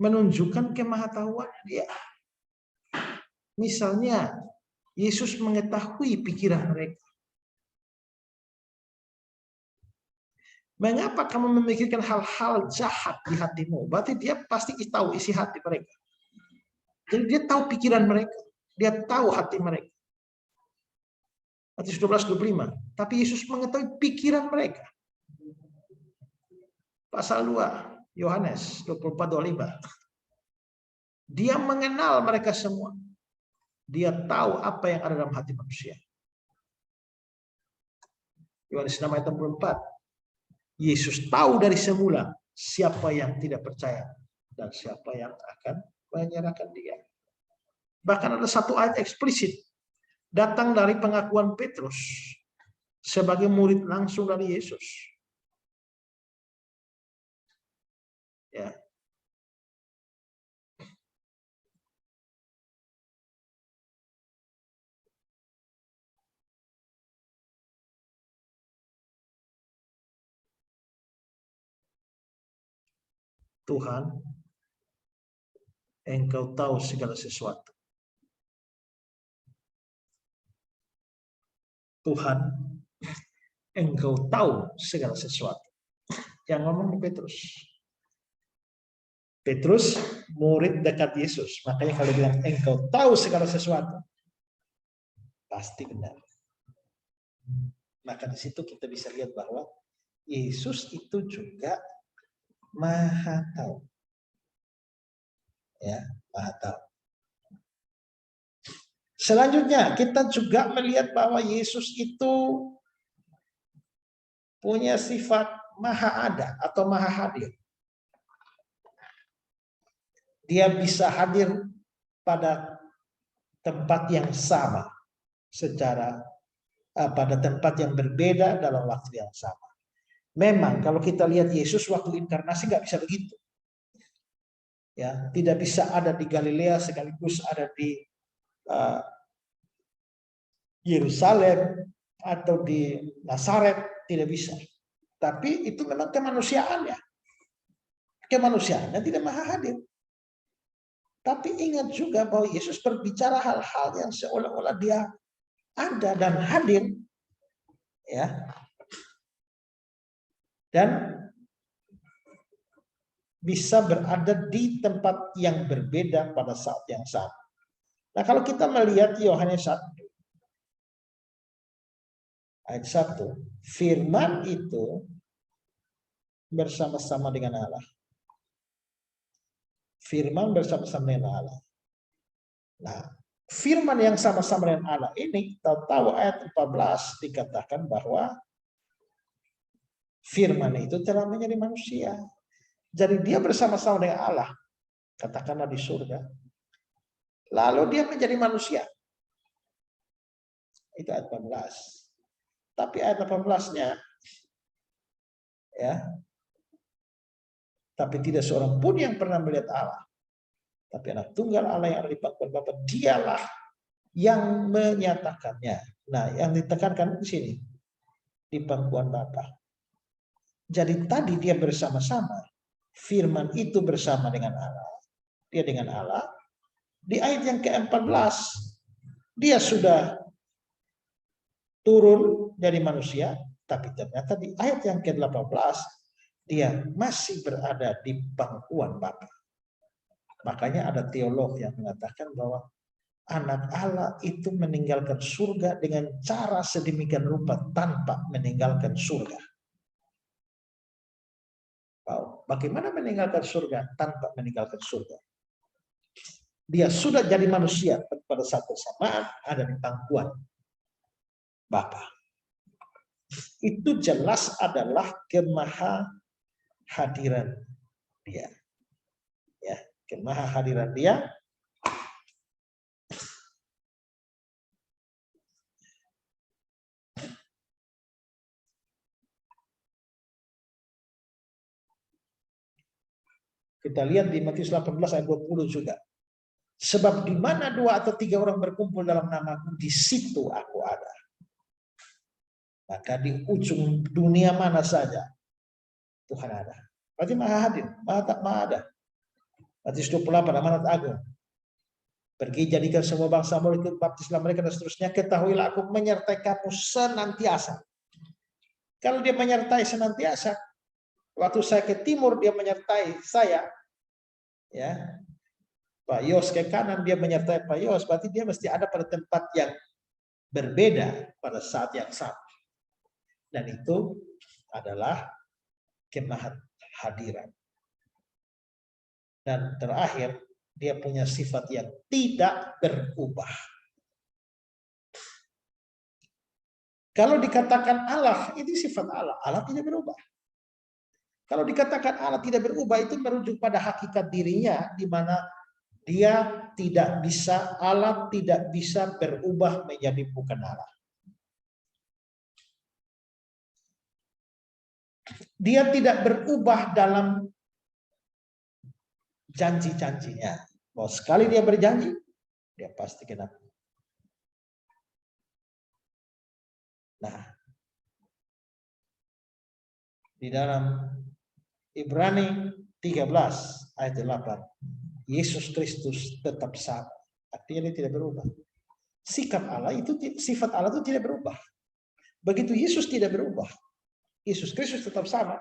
menunjukkan kemahatauan dia. Misalnya Yesus mengetahui pikiran mereka. Mengapa kamu memikirkan hal-hal jahat di hatimu? Berarti dia pasti tahu isi hati mereka. Jadi dia tahu pikiran mereka. Dia tahu hati mereka. Matius 12:25. Tapi Yesus mengetahui pikiran mereka. Pasal 2, Yohanes 24:25. Dia mengenal mereka semua. Dia tahu apa yang ada dalam hati manusia. Yohanes 6 ayat 64. Yesus tahu dari semula siapa yang tidak percaya dan siapa yang akan menyerahkan dia. Bahkan ada satu ayat eksplisit datang dari pengakuan Petrus sebagai murid langsung dari Yesus. Ya. Tuhan, Engkau tahu segala sesuatu. Tuhan, Engkau tahu segala sesuatu. Yang ngomong Petrus. Petrus murid dekat Yesus. Makanya kalau bilang Engkau tahu segala sesuatu, pasti benar. Maka di situ kita bisa lihat bahwa Yesus itu juga Maha tahu. Ya, Maha tahu. Selanjutnya kita juga melihat bahwa Yesus itu punya sifat maha ada atau maha hadir. Dia bisa hadir pada tempat yang sama secara pada tempat yang berbeda dalam waktu yang sama. Memang kalau kita lihat Yesus waktu inkarnasi nggak bisa begitu. Ya, tidak bisa ada di Galilea sekaligus ada di Yerusalem atau di Nazaret, tidak bisa. Tapi itu memang kemanusiaannya. Kemanusiaannya tidak maha hadir. Tapi ingat juga bahwa Yesus berbicara hal-hal yang seolah-olah dia ada dan hadir. Ya. Dan bisa berada di tempat yang berbeda pada saat yang sama. Nah, kalau kita melihat Yohanes 1 ayat 1, firman itu bersama-sama dengan Allah. Firman bersama-sama dengan Allah. Nah, firman yang sama-sama dengan Allah ini, tahu-tahu ayat 14 dikatakan bahwa firman itu telah menjadi manusia. Jadi dia bersama-sama dengan Allah, katakanlah di surga. Lalu dia menjadi manusia. Itu ayat 14. Tapi ayat 18-nya ya. Tapi tidak seorang pun yang pernah melihat Allah. Tapi anak tunggal Allah yang ada di pangkuan Bapa, dialah yang menyatakannya. Nah, yang ditekankan di sini di pangkuan Bapa. Jadi tadi dia bersama-sama. Firman itu bersama dengan Allah. Dia dengan Allah. Di ayat yang ke-14 dia sudah turun dari manusia, tapi ternyata di ayat yang ke-18 dia masih berada di pangkuan Bapa. Makanya ada teolog yang mengatakan bahwa anak Allah itu meninggalkan surga dengan cara sedemikian rupa tanpa meninggalkan surga. Wow, bagaimana meninggalkan surga tanpa meninggalkan surga? Dia sudah jadi manusia pada saat bersamaan ada di pangkuan Bapa. Itu jelas adalah kemahahadiran dia. Ya, kemahahadiran dia. Kita lihat di Matius 18 ayat 20 juga. Sebab di mana 2 atau 3 orang berkumpul dalam namaku, di situ aku ada. Maka di ujung dunia mana saja Tuhan ada. Berarti maha hadir, maha ada. Matius 28 amanat agung. Pergi jadikan semua bangsa murid, baptislah mereka dan seterusnya. Ketahuilah aku menyertai kamu senantiasa. Kalau dia menyertai senantiasa, waktu saya ke timur dia menyertai saya, ya. Pak Yos ke kanan dia menyertai Pak Yos, berarti dia mesti ada pada tempat yang berbeda pada saat yang sama. Dan itu adalah kemahahadiran. Dan terakhir, dia punya sifat yang tidak berubah. Kalau dikatakan Allah, itu sifat Allah. Allah tidak berubah. Kalau dikatakan Allah tidak berubah, itu merujuk pada hakikat dirinya, di mana dia tidak bisa, Allah tidak bisa berubah menjadi bukan Allah. Dia tidak berubah dalam janji-janjinya. Bahwa sekali dia berjanji, dia pasti kena. Nah, di dalam Ibrani 13 ayat 8, Yesus Kristus tetap sama. Artinya dia tidak berubah. Sikap Allah itu, sifat Allah itu tidak berubah. Begitu Yesus tidak berubah, Yesus Kristus tetap sama.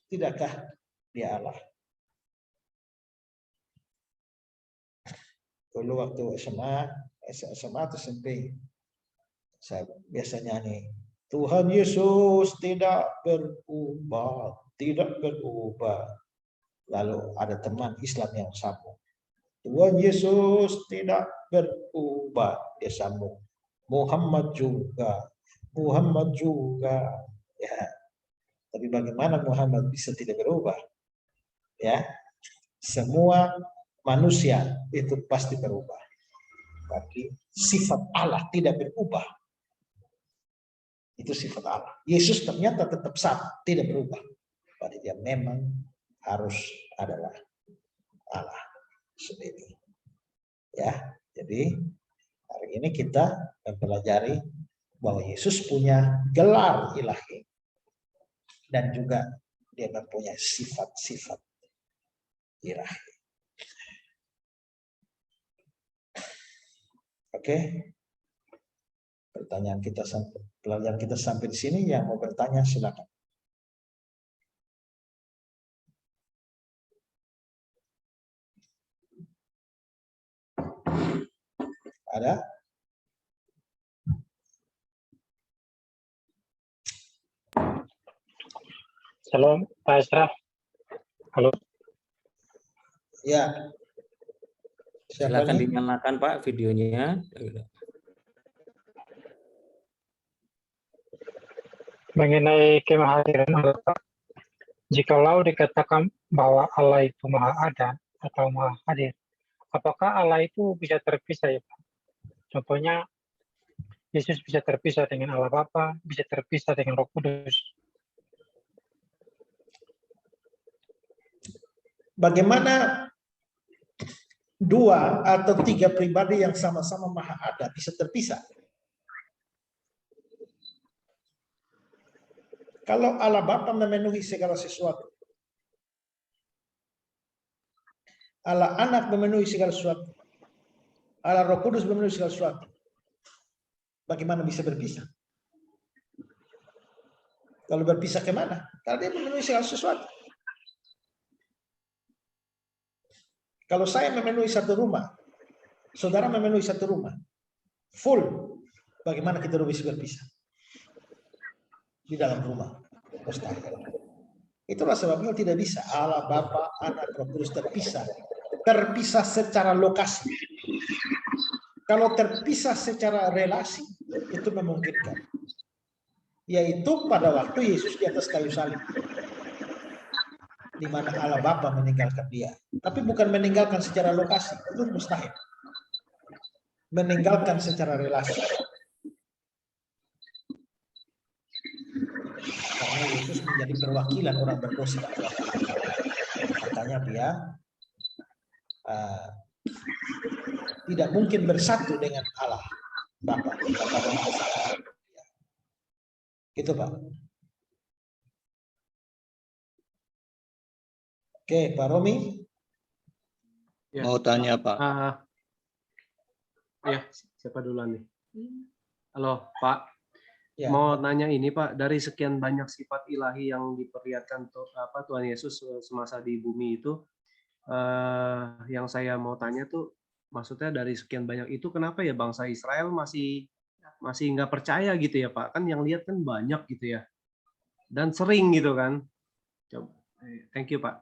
Tidakkah dia Allah? Dulu waktu SMA atau SMP, saya biasa nyanyi, Tuhan Yesus tidak berubah, tidak berubah. Lalu ada teman Islam yang sambung, Tuhan Yesus tidak berubah. Dia sambung, Muhammad juga. Ya, tapi bagaimana Muhammad bisa tidak berubah? Ya, semua manusia itu pasti berubah, tapi sifat Allah tidak berubah. Itu sifat Allah. Yesus ternyata tetap sama, tidak berubah. Pada dia memang harus adalah Allah sendiri. Ya, jadi hari ini kita mempelajari bahwa Yesus punya gelar ilahi dan juga dia mempunyai sifat-sifat ilahi. Oke. Pelajaran kita sampai di sini. Yang mau bertanya silakan. Ada? Shalom, Pak Ashraf. Halo. Ya. Silakan dinyalakan Pak videonya. Mengenai kemahadiran Allah, Pak. Jikalau dikatakan bahwa Allah itu maha ada atau maha hadir, apakah Allah itu bisa terpisah ya Pak? Contohnya, Yesus bisa terpisah dengan Allah Bapa, bisa terpisah dengan Roh Kudus. Bagaimana dua atau tiga pribadi yang sama-sama maha ada bisa terpisah? Kalau Allah Bapa memenuhi segala sesuatu, Allah Anak memenuhi segala sesuatu, Allah Roh Kudus memenuhi segala sesuatu, bagaimana bisa berpisah? Kalau berpisah kemana? Kalau dia memenuhi segala sesuatu. Kalau saya memenuhi satu rumah, saudara memenuhi satu rumah, full, bagaimana kita bisa berpisah? Di dalam rumah, mustahil. Itulah sebabnya tidak bisa Allah Bapa, Anak, Roh Kudus terpisah secara lokasi. Kalau terpisah secara relasi, itu memungkinkan. Yaitu pada waktu Yesus di atas kayu salib, di mana Allah Bapa meninggalkan dia. Tapi bukan meninggalkan secara lokasi, itu mustahil. Meninggalkan secara relasi. Karena Yesus menjadi perwakilan orang berdosa. Makanya dia tidak mungkin bersatu dengan Allah Bapa. Gitu Pak. Oke, Pak Romi. Ya. Mau tanya Pak. Ya, siapa duluan nih? Halo Pak. Ya. Mau nanya ini Pak, dari sekian banyak sifat ilahi yang diperlihatkan Tuhan Yesus semasa di bumi itu, yang saya mau tanya tuh, maksudnya dari sekian banyak itu kenapa ya bangsa Israel masih nggak percaya gitu ya Pak? Kan yang lihat kan banyak gitu ya, dan sering gitu kan. Coba, thank you Pak.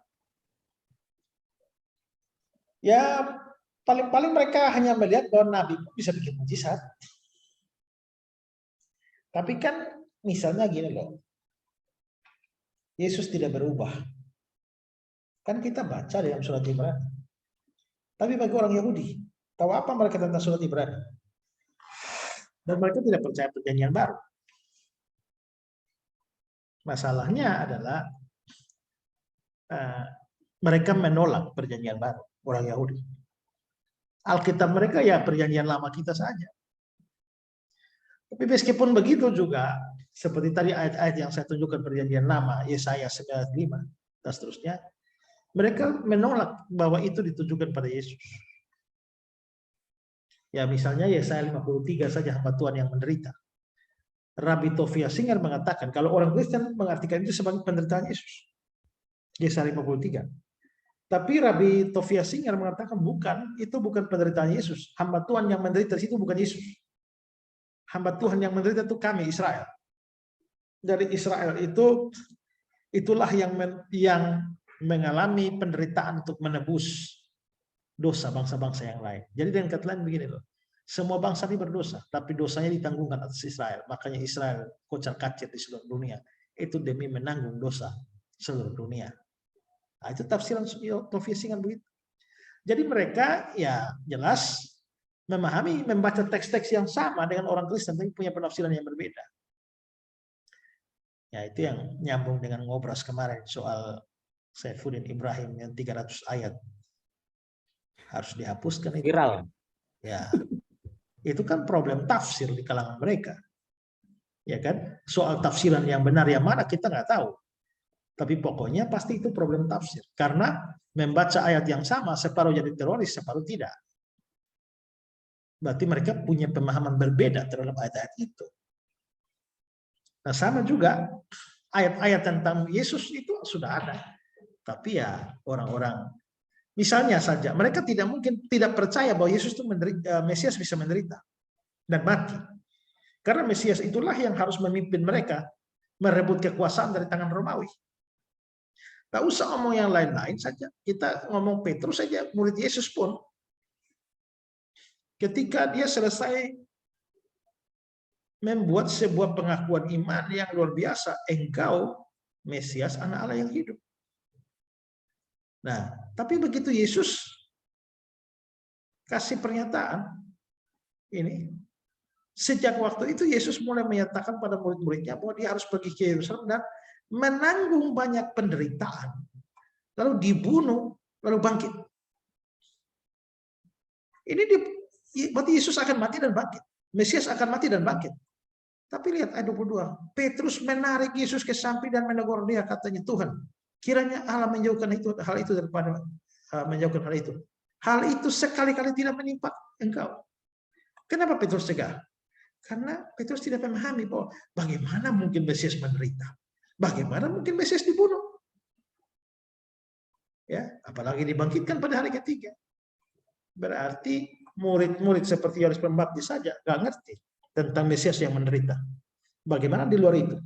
Ya paling mereka hanya melihat bahwa Nabi bisa bikin mujizat. Tapi kan misalnya gini loh, Yesus tidak berubah. Kan kita baca dalam surat Ibrani. Tapi bagi orang Yahudi, tahu apa mereka tentang surat Ibrani? Dan mereka tidak percaya perjanjian baru. Masalahnya adalah mereka menolak perjanjian baru, orang Yahudi. Alkitab mereka ya perjanjian lama kita saja. Tapi meskipun begitu juga, seperti tadi ayat-ayat yang saya tunjukkan perjanjian lama, Yesaya 9:5 dan seterusnya, mereka menolak bahwa itu ditujukan pada Yesus. Ya misalnya Yesaya 53 saja, hamba Tuhan yang menderita. Rabbi Tovia Singer mengatakan kalau orang Kristen mengartikan itu sebagai penderitaan Yesus. Yesaya 53. Tapi Rabbi Tovia Singer mengatakan bukan, itu bukan penderitaan Yesus. Hamba Tuhan yang menderita itu bukan Yesus. Hamba Tuhan yang menderita itu kami Israel. Dari Israel itulah yang mengalami penderitaan untuk menebus dosa bangsa-bangsa yang lain. Jadi dengan kata lain begini loh. Semua bangsa ini berdosa, tapi dosanya ditanggungkan atas Israel. Makanya Israel kocar-kacir di seluruh dunia. Itu demi menanggung dosa seluruh dunia. Nah, itu tafsiran Tovia Singer begitu. Jadi mereka ya jelas memahami, membaca teks-teks yang sama dengan orang Kristen, tapi punya penafsiran yang berbeda. Ya itu yang nyambung dengan ngobras kemarin soal Saifuddin Ibrahim yang 300 ayat harus dihapuskan itu. Viral. Ya, itu kan problem tafsir di kalangan mereka. Ya kan, soal tafsiran yang benar yang mana kita nggak tahu. Tapi pokoknya pasti itu problem tafsir. Karena membaca ayat yang sama, separuh jadi teroris, separuh tidak. Berarti mereka punya pemahaman berbeda terhadap ayat-ayat itu. Nah sama juga, ayat-ayat tentang Yesus itu sudah ada. Tapi ya orang-orang, misalnya saja, mereka tidak mungkin tidak percaya bahwa Yesus itu menderita, Mesias bisa menderita dan mati. Karena Mesias itulah yang harus memimpin mereka merebut kekuasaan dari tangan Romawi. Tak usah ngomong yang lain-lain saja. Kita ngomong Petrus saja, murid Yesus pun. Ketika dia selesai membuat sebuah pengakuan iman yang luar biasa. Engkau Mesias, anak Allah yang hidup. Nah, tapi begitu Yesus kasih pernyataan ini, sejak waktu itu Yesus mulai menyatakan pada murid-muridnya bahwa dia harus pergi ke Yerusalem dan menanggung banyak penderitaan, lalu dibunuh, lalu bangkit. Ini berarti Yesus akan mati dan bangkit. Mesias akan mati dan bangkit. Tapi lihat ayat 22. Petrus menarik Yesus ke samping dan menegur dia, katanya, Tuhan, kiranya Allah menjauhkan hal itu daripada menjauhkan hal itu. Hal itu sekali-kali tidak menimpa engkau. Kenapa Petrus cegah? Karena Petrus tidak memahami bahwa bagaimana mungkin Mesias menderita. Bagaimana mungkin Mesias dibunuh? Ya, apalagi dibangkitkan pada hari ketiga. Berarti murid-murid seperti Yohanes Pembaptis saja nggak ngerti tentang Mesias yang menderita. Bagaimana di luar itu?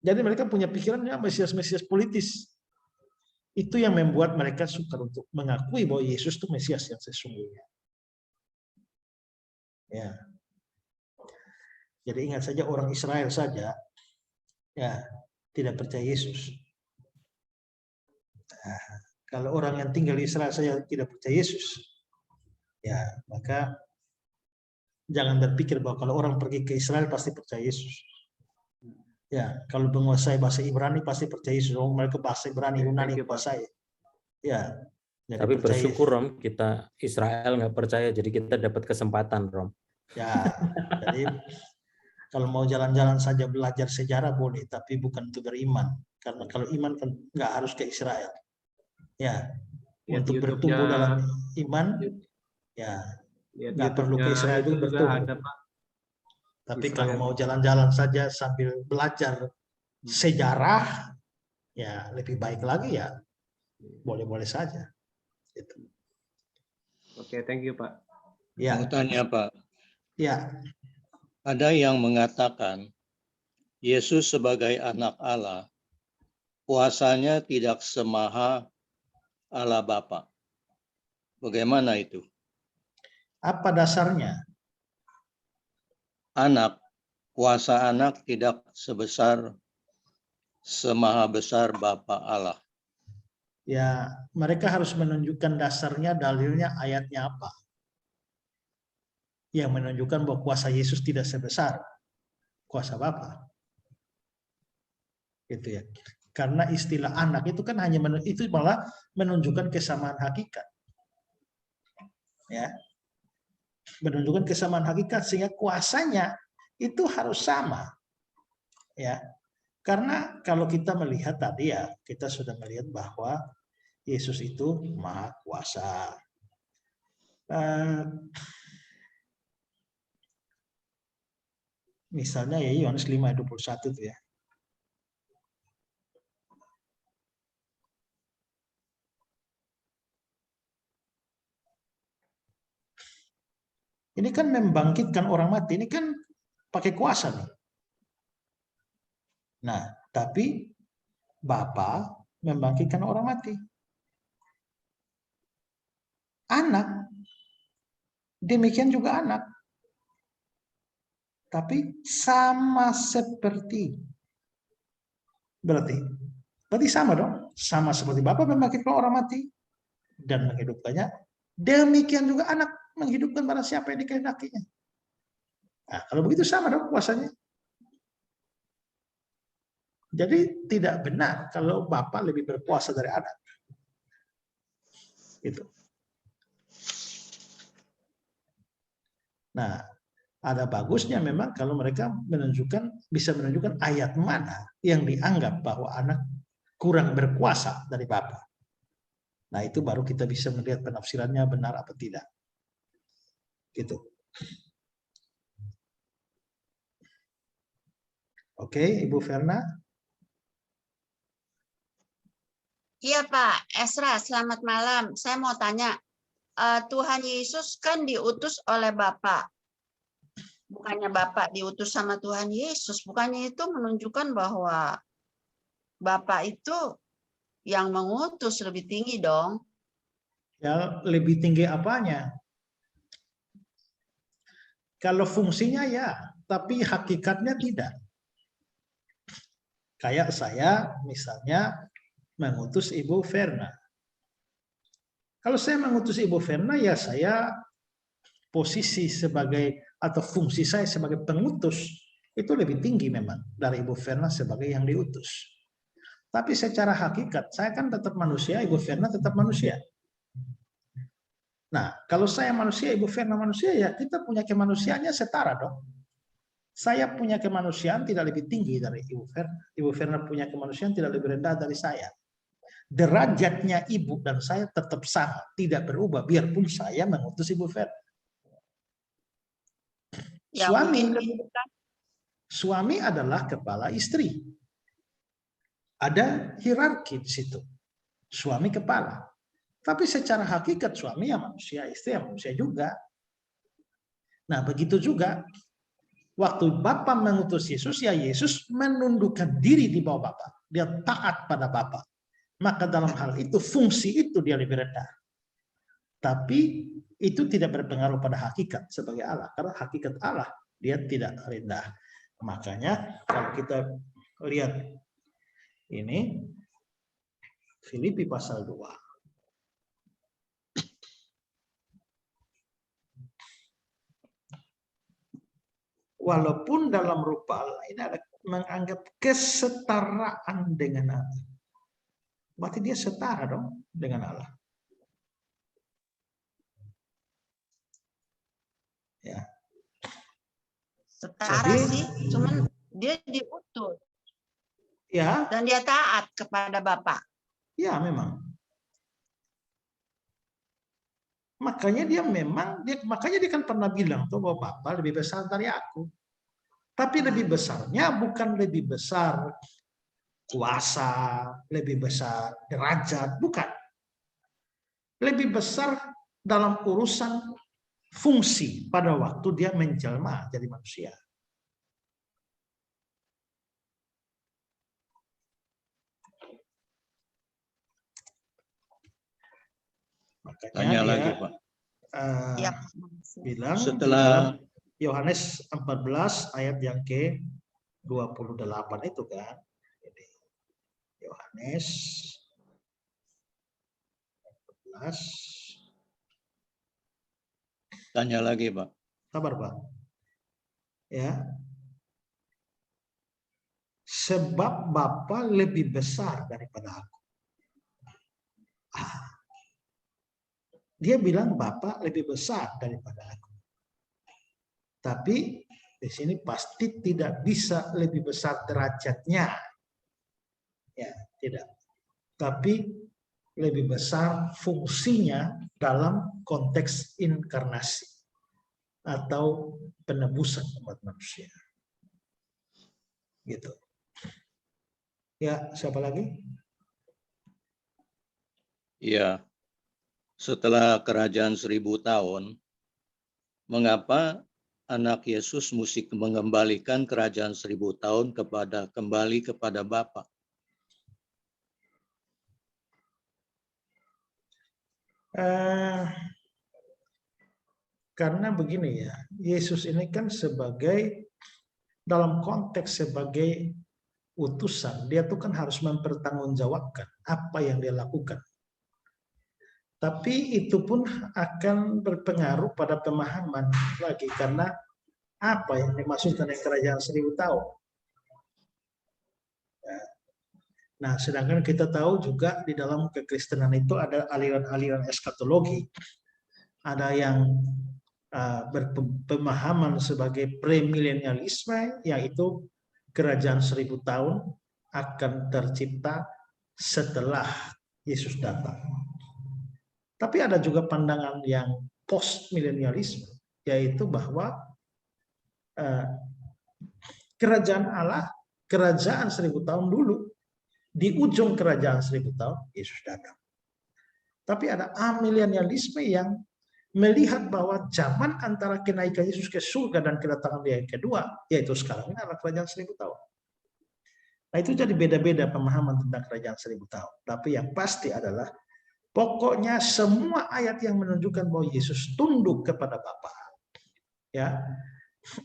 Jadi mereka punya pikirannya Mesias-Mesias politis. Itu yang membuat mereka sukar untuk mengakui bahwa Yesus itu Mesias yang sesungguhnya. Ya. Jadi ingat saja orang Israel saja ya tidak percaya Yesus. Nah, kalau orang yang tinggal di Israel saja tidak percaya Yesus, ya maka jangan berpikir bahwa kalau orang pergi ke Israel pasti percaya Yesus. Ya, kalau menguasai bahasa Ibrani pasti percaya Yesus. Mereka bahasa Ibrani Yunani kuasai. Ya. Tapi bersyukur Rom, kita Israel nggak percaya, jadi kita dapat kesempatan Rom. Ya, jadi kalau mau jalan-jalan saja belajar sejarah boleh, tapi bukan untuk beriman. Karena kalau iman kan nggak harus ke Israel. Ya, untuk bertumbuh dalam iman, ya nggak perlu ke Israel itu bertumbuh. Tapi kalau mau jalan-jalan saja sambil belajar sejarah, ya lebih baik lagi ya, boleh-boleh saja. Gitu. Oke, thank you Pak. Ya. Mau tanya Pak. Ya. Ada yang mengatakan Yesus sebagai anak Allah, kuasanya tidak semaha Allah Bapa. Bagaimana itu? Apa dasarnya? Anak kuasa anak tidak sebesar semaha besar Bapa Allah. Ya, mereka harus menunjukkan dasarnya, dalilnya, ayatnya apa. Yang menunjukkan bahwa kuasa Yesus tidak sebesar kuasa Bapa. Gitu ya. Karena istilah anak itu kan hanya itu malah menunjukkan kesamaan hakikat. Ya. Menunjukkan kesamaan hakikat sehingga kuasanya itu harus sama. Ya. Karena kalau kita melihat tadi ya, kita sudah melihat bahwa Yesus itu maha kuasa. Misalnya ya Yohanes 5:21 itu ya. Ini kan membangkitkan orang mati, ini kan pakai kuasa nih. Nah, tapi Bapa membangkitkan orang mati. Anak, demikian juga anak. Tapi sama seperti. Berarti sama dong. Sama seperti Bapa membangkitkan orang mati dan menghidupkannya. Demikian juga anak menghidupkan barang siapa yang dikehendakinya. Nah, kalau begitu sama dong kuasanya. Jadi tidak benar kalau Bapa lebih berkuasa dari anak. Gitu. Nah, ada bagusnya memang kalau mereka bisa menunjukkan ayat mana yang dianggap bahwa anak kurang berkuasa dari Bapa. Nah, itu baru kita bisa melihat penafsirannya benar apa tidak. Gitu. Oke, Ibu Verna. Iya Pak, Esra, selamat malam. Saya mau tanya, Tuhan Yesus kan diutus oleh Bapa. Bukannya Bapa diutus sama Tuhan Yesus, bukannya itu menunjukkan bahwa Bapa itu yang mengutus lebih tinggi dong. Ya, lebih tinggi apanya? Kalau fungsinya ya, tapi hakikatnya tidak. Kayak saya misalnya mengutus Ibu Verna. Kalau saya mengutus Ibu Verna, ya saya posisi sebagai atau fungsi saya sebagai pengutus itu lebih tinggi memang dari Ibu Verna sebagai yang diutus. Tapi secara hakikat saya kan tetap manusia, Ibu Verna tetap manusia. Nah, kalau saya manusia, Ibu Verna manusia, ya kita punya kemanusiaannya setara dong. Saya punya kemanusiaan tidak lebih tinggi dari Ibu Verna. Ibu Verna punya kemanusiaan tidak lebih rendah dari saya. Derajatnya ibu dan saya tetap sama, tidak berubah biarpun saya mengutus Ibu Verna. Ya, Suami adalah kepala istri. Ada hierarki di situ. Suami kepala. Tapi secara hakikat suami ya manusia, istri ya manusia juga. Nah, begitu juga waktu Bapa mengutus Yesus, ya Yesus menundukkan diri di bawah Bapa. Dia taat pada Bapa. Maka dalam hal itu, fungsi itu dia lebih rendah. Tapi itu tidak berpengaruh pada hakikat sebagai Allah. Karena hakikat Allah, dia tidak rendah. Makanya kalau kita lihat ini, Filipi pasal 2. Walaupun dalam rupa Allah ini ada menganggap kesetaraan dengan Allah. Berarti dia setara dong dengan Allah. Ya. Setara sih, cuman dia diutus. Ya. Dan dia taat kepada Bapa. Ya, memang. Makanya dia kan pernah bilang tuh bahwa Bapa lebih besar dari aku. Tapi lebih besarnya bukan lebih besar kuasa, lebih besar derajat, bukan. Lebih besar dalam urusan fungsi pada waktu dia menjelma jadi manusia. Makanya Tanya dia lagi, Pak. bilang Setelah Yohanes 14 ayat yang ke-28 itu kan. Jadi, Yohanes 14. Tanya lagi, Pak. Sabar, Pak. Ya. Sebab Bapa lebih besar daripada aku. Dia bilang Bapa lebih besar daripada aku. Tapi di sini pasti tidak bisa lebih besar derajatnya. Ya, tidak. Tapi lebih besar fungsinya dalam konteks inkarnasi atau penebusan umat manusia. Gitu. Ya, siapa lagi? Ya, setelah kerajaan 1000 tahun, mengapa anak Yesus mesti mengembalikan kerajaan 1000 tahun kembali kepada Bapa? Karena begini ya, Yesus ini kan sebagai dalam konteks sebagai utusan, dia tuh kan harus mempertanggungjawabkan apa yang dia lakukan. Tapi itu pun akan berpengaruh pada pemahaman lagi, karena apa yang dimaksudkan dengan kerajaan 1000 tahun. Nah, sedangkan kita tahu juga di dalam kekristenan itu ada aliran-aliran eskatologi. Ada yang berpemahaman sebagai premilenialisme, yaitu kerajaan 1000 tahun akan tercipta setelah Yesus datang. Tapi ada juga pandangan yang postmilenialisme, yaitu bahwa kerajaan Allah, kerajaan 1000 tahun dulu, di ujung kerajaan 1000 tahun Yesus datang. Tapi ada amilenialisme yang melihat bahwa zaman antara kenaikan Yesus ke surga dan kedatangan dia yang kedua, yaitu sekarang ini adalah kerajaan 1000 tahun. Nah, itu jadi beda-beda pemahaman tentang kerajaan 1000 tahun. Tapi yang pasti adalah pokoknya semua ayat yang menunjukkan bahwa Yesus tunduk kepada Bapa, ya,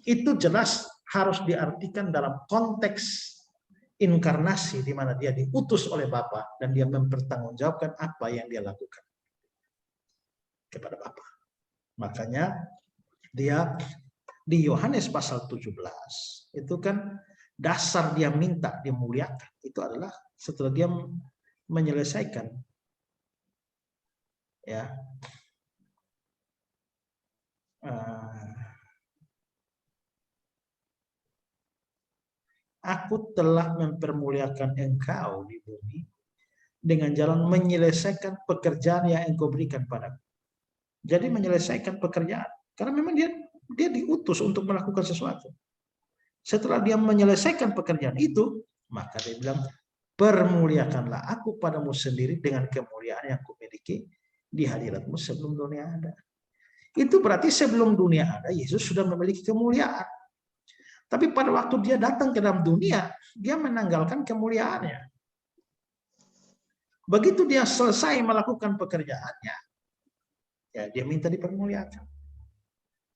itu jelas harus diartikan dalam konteks inkarnasi, di mana dia diutus oleh Bapa dan dia mempertanggungjawabkan apa yang dia lakukan kepada Bapa. Makanya dia di Yohanes pasal 17 itu kan dasar dia minta dimuliakan itu adalah setelah dia menyelesaikan, ya, aku telah mempermuliakan engkau di bumi dengan jalan menyelesaikan pekerjaan yang engkau berikan padaku. Jadi menyelesaikan pekerjaan, karena memang dia diutus untuk melakukan sesuatu. Setelah dia menyelesaikan pekerjaan itu, maka dia bilang, permuliakanlah aku padamu sendiri dengan kemuliaan yang kumiliki di hadiratmu sebelum dunia ada. Itu berarti sebelum dunia ada, Yesus sudah memiliki kemuliaan. Tapi pada waktu dia datang ke dalam dunia, dia menanggalkan kemuliaannya. Begitu dia selesai melakukan pekerjaannya, ya dia minta dipermuliakan.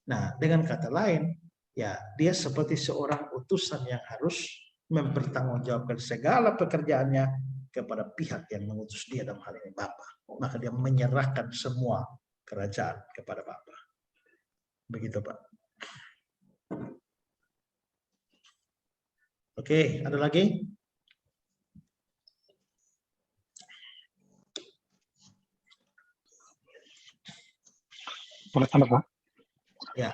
Nah, dengan kata lain, ya dia seperti seorang utusan yang harus mempertanggungjawabkan segala pekerjaannya kepada pihak yang mengutus dia, dalam hal ini Bapa. Maka dia menyerahkan semua kerajaan kepada Bapa. Begitu, Pak. Oke, ada lagi? Boleh tambah, Pak? Ya.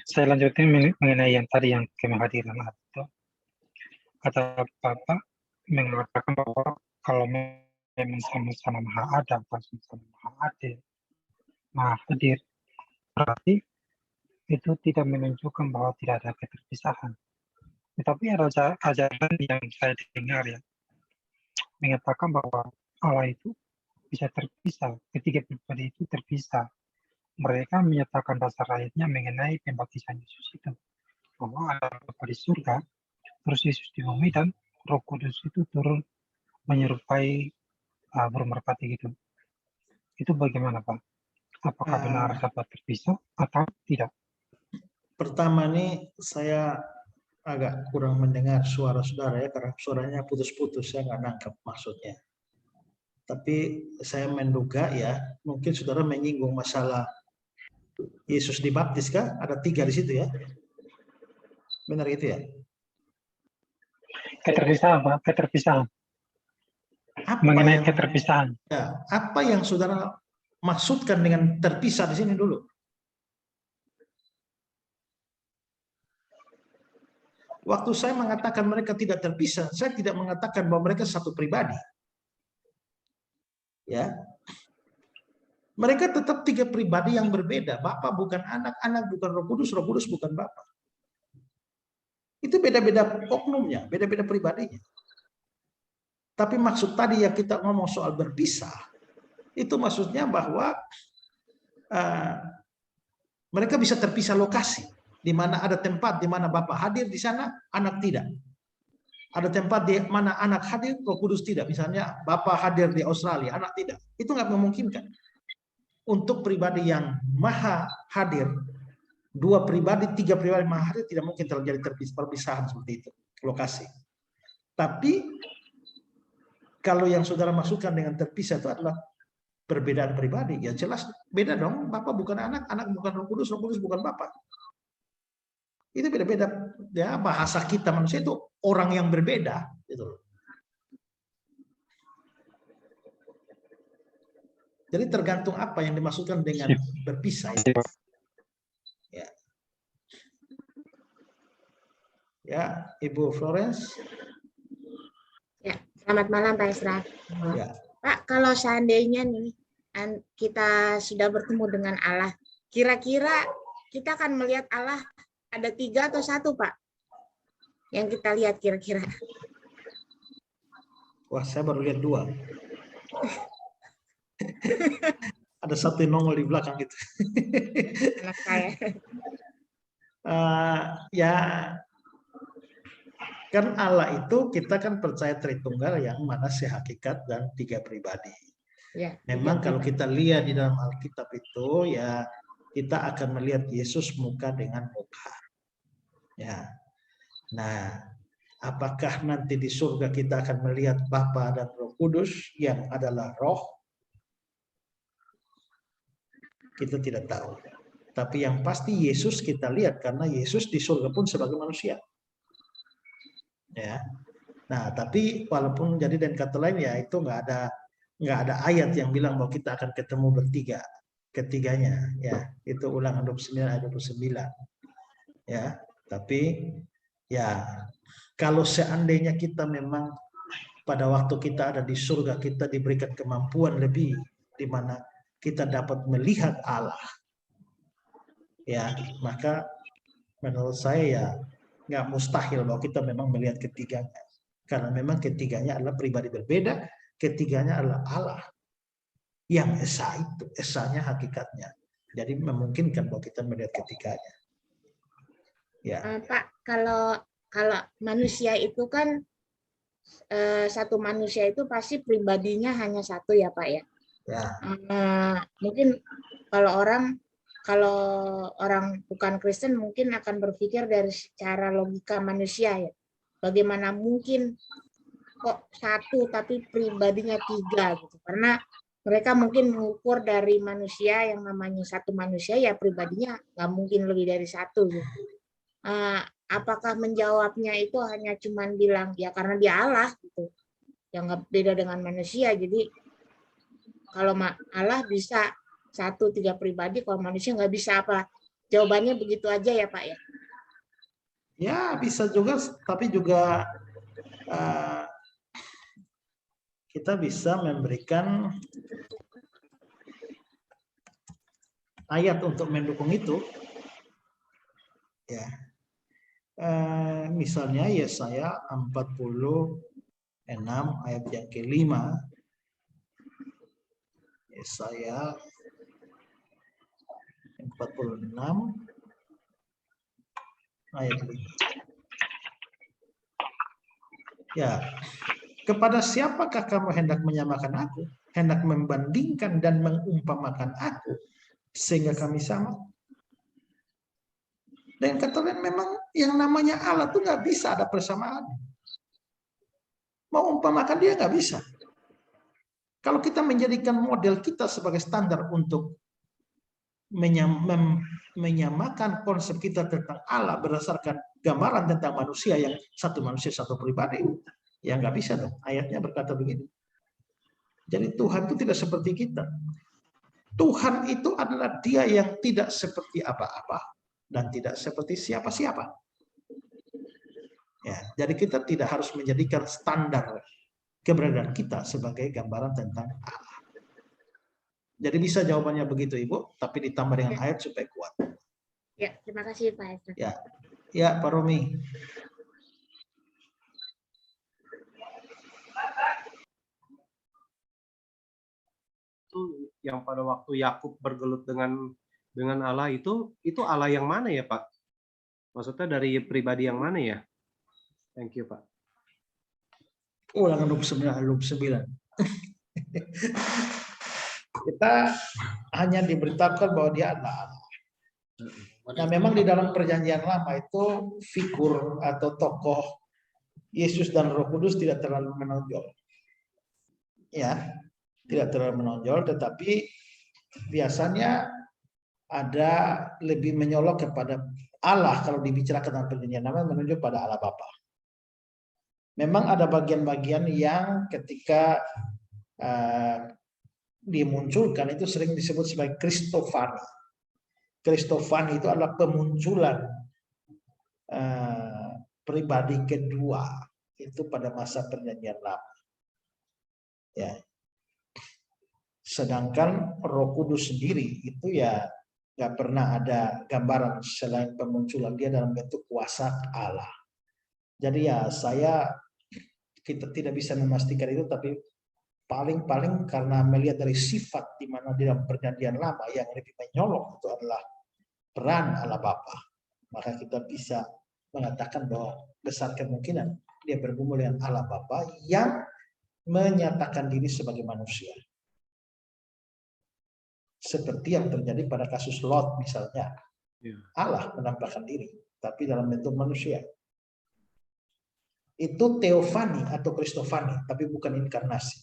Saya lanjutin mengenai yang tadi yang kehadiran Allah itu. Kata Bapak mengatakan bahwa kalau memang sama-sama Maha Ada, sama-sama Maha Adil, Maha Hadir, berarti itu tidak menunjukkan bahwa tidak ada keterpisahan. Tetapi ada ajaran yang saya dengar ya, mengatakan bahwa Allah itu bisa terpisah, ketiga pribadi itu terpisah. Mereka menyatakan dasar ayatnya mengenai pembaptisan Yesus itu, bahwa ada Bapa di surga, terus Yesus di bumi, dan Roh Kudus itu turun menyerupai burung merpati gitu. Itu bagaimana, Pak? Apakah benar dapat terpisah atau tidak? Pertama nih saya agak kurang mendengar suara saudara ya, karena suaranya putus-putus, saya nggak nangkep maksudnya. Tapi saya menduga ya, mungkin saudara menyinggung masalah Yesus dibaptis kah? Ada 3 di situ ya? Benar itu ya? Keterpisahan, Pak. Keterpisahan. Apa Mengenai yang, keterpisahan. ya, apa yang saudara maksudkan dengan terpisah di sini dulu? Waktu saya mengatakan mereka tidak terpisah, saya tidak mengatakan bahwa mereka satu pribadi. Ya, mereka tetap 3 pribadi yang berbeda. Bapa bukan anak, anak bukan Roh Kudus, Roh Kudus bukan Bapa. Itu beda-beda oknumnya, beda-beda pribadinya. Tapi maksud tadi ya kita ngomong soal berpisah, itu maksudnya bahwa mereka bisa terpisah lokasi, di mana ada tempat di mana Bapa hadir di sana, anak tidak. Ada tempat di mana anak hadir, Roh Kudus tidak. Misalnya Bapa hadir di Australia, anak tidak. Itu nggak memungkinkan. Untuk pribadi yang maha hadir, 2 pribadi, 3 pribadi maha hadir, tidak mungkin terjadi perpisahan seperti itu, lokasi. Tapi kalau yang saudara masukkan dengan terpisah itu adalah perbedaan pribadi, ya jelas beda dong. Bapak bukan anak, anak bukan Roh Kudus bukan Bapak. Itu beda-beda ya, bahasa kita manusia itu orang yang berbeda gitu. Jadi tergantung apa yang dimaksudkan dengan berpisah. Ya. Ya, Ibu Florence. Ya, selamat malam Pak Esra. Ya. Pak, kalau seandainya nih kita sudah bertemu dengan Allah, kira-kira kita akan melihat Allah ada 3 atau 1, Pak? Yang kita lihat kira-kira. Wah, saya baru lihat 2. Ada 1 yang nongol di belakang gitu. Anak saya. Ya, kan Allah itu kita kan percaya Tritunggal yang mana sehakikat dan 3 pribadi. Ya, Memang kalau kita lihat di dalam Alkitab itu ya kita akan melihat Yesus muka dengan muka. Ya. Nah, apakah nanti di surga kita akan melihat Bapa dan Roh Kudus yang adalah Roh? Kita tidak tahu. Tapi yang pasti Yesus kita lihat karena Yesus di surga pun sebagai manusia. Ya. Nah, tapi walaupun jadi dan kata lain ya itu nggak ada ayat yang bilang bahwa kita akan ketemu bertiga, ketiganya ya. Itu Ulangan 29 ayat 29. Ya, tapi ya kalau seandainya kita memang pada waktu kita ada di surga kita diberikan kemampuan lebih di mana kita dapat melihat Allah. Ya, maka menurut saya ya nggak mustahil bahwa kita memang melihat ketiganya. Karena memang ketiganya adalah pribadi berbeda, ketiganya adalah Allah. Yang esa itu, esanya hakikatnya. Jadi memungkinkan bahwa kita melihat ketiganya. Ya. Pak, kalau manusia itu kan satu manusia itu pasti pribadinya hanya 1 ya Pak ya. Ya. Mungkin kalau orang bukan Kristen mungkin akan berpikir dari secara logika manusia ya. Bagaimana mungkin kok 1 tapi pribadinya 3 gitu. Karena mereka mungkin mengukur dari manusia yang namanya 1 manusia ya pribadinya nggak mungkin lebih dari 1 gitu. Apakah menjawabnya itu hanya cuman bilang ya karena dia Allah gitu. Yang nggak beda dengan manusia. Jadi kalau Allah bisa 1, 3 pribadi, kalau manusia nggak bisa apa? Jawabannya begitu aja ya Pak ya? Ya bisa juga, tapi juga kita bisa memberikan ayat untuk mendukung itu. Ya. Misalnya Yesaya 46 ayat yang ke-5. Yesaya 46 ayat 5. Ya, kepada siapakah kamu hendak menyamakan aku? Hendak membandingkan dan mengumpamakan aku sehingga kami sama. Dan kata lain memang yang namanya Allah tuh nggak bisa ada persamaan. Mau umpamakan dia nggak bisa. Kalau kita menjadikan model kita sebagai standar untuk menyamakan konsep kita tentang Allah berdasarkan gambaran tentang manusia yang satu manusia satu pribadi, ya nggak bisa dong. Ayatnya berkata begini. Jadi Tuhan itu tidak seperti kita. Tuhan itu adalah Dia yang tidak seperti apa-apa dan tidak seperti siapa-siapa. Ya, jadi kita tidak harus menjadikan standar keberadaan kita sebagai gambaran tentang Allah. Jadi bisa jawabannya begitu Ibu, tapi ditambah dengan ayat supaya kuat. Ya, terima kasih Pak Esra. Ya Pak Romi. Itu yang pada waktu Yakub bergelut dengan Allah itu Allah yang mana ya Pak? Maksudnya dari pribadi yang mana ya? Thank you Pak. Ulangan 29. Kita hanya diberitakan bahwa Dia adalah Allah. Nah, memang di dalam Perjanjian Lama itu figur atau tokoh Yesus dan Roh Kudus tidak terlalu menonjol. Ya, tidak terlalu menonjol, tetapi biasanya ada lebih menyolok kepada Allah kalau dibicarakan dalam Perjanjian Lama menunjuk pada Allah Bapa. Memang ada bagian-bagian yang ketika dimunculkan itu sering disebut sebagai Kristofani. Kristofani itu adalah pemunculan pribadi kedua itu pada masa Perjanjian Lama. Ya. Sedangkan Roh Kudus sendiri itu ya nggak pernah ada gambaran selain pemunculan Dia dalam bentuk kuasa Allah. Jadi ya kita tidak bisa memastikan itu, tapi paling-paling karena melihat dari sifat di mana di dalam Perjanjian Lama yang lebih menyolok itu adalah peran Allah Bapa, maka kita bisa mengatakan bahwa besar kemungkinan Dia bergumul dengan Allah Bapa yang menyatakan diri sebagai manusia. Seperti yang terjadi pada kasus Lot misalnya. Allah menampakkan diri, tapi dalam bentuk manusia. Itu teofani atau kristofani, tapi bukan inkarnasi.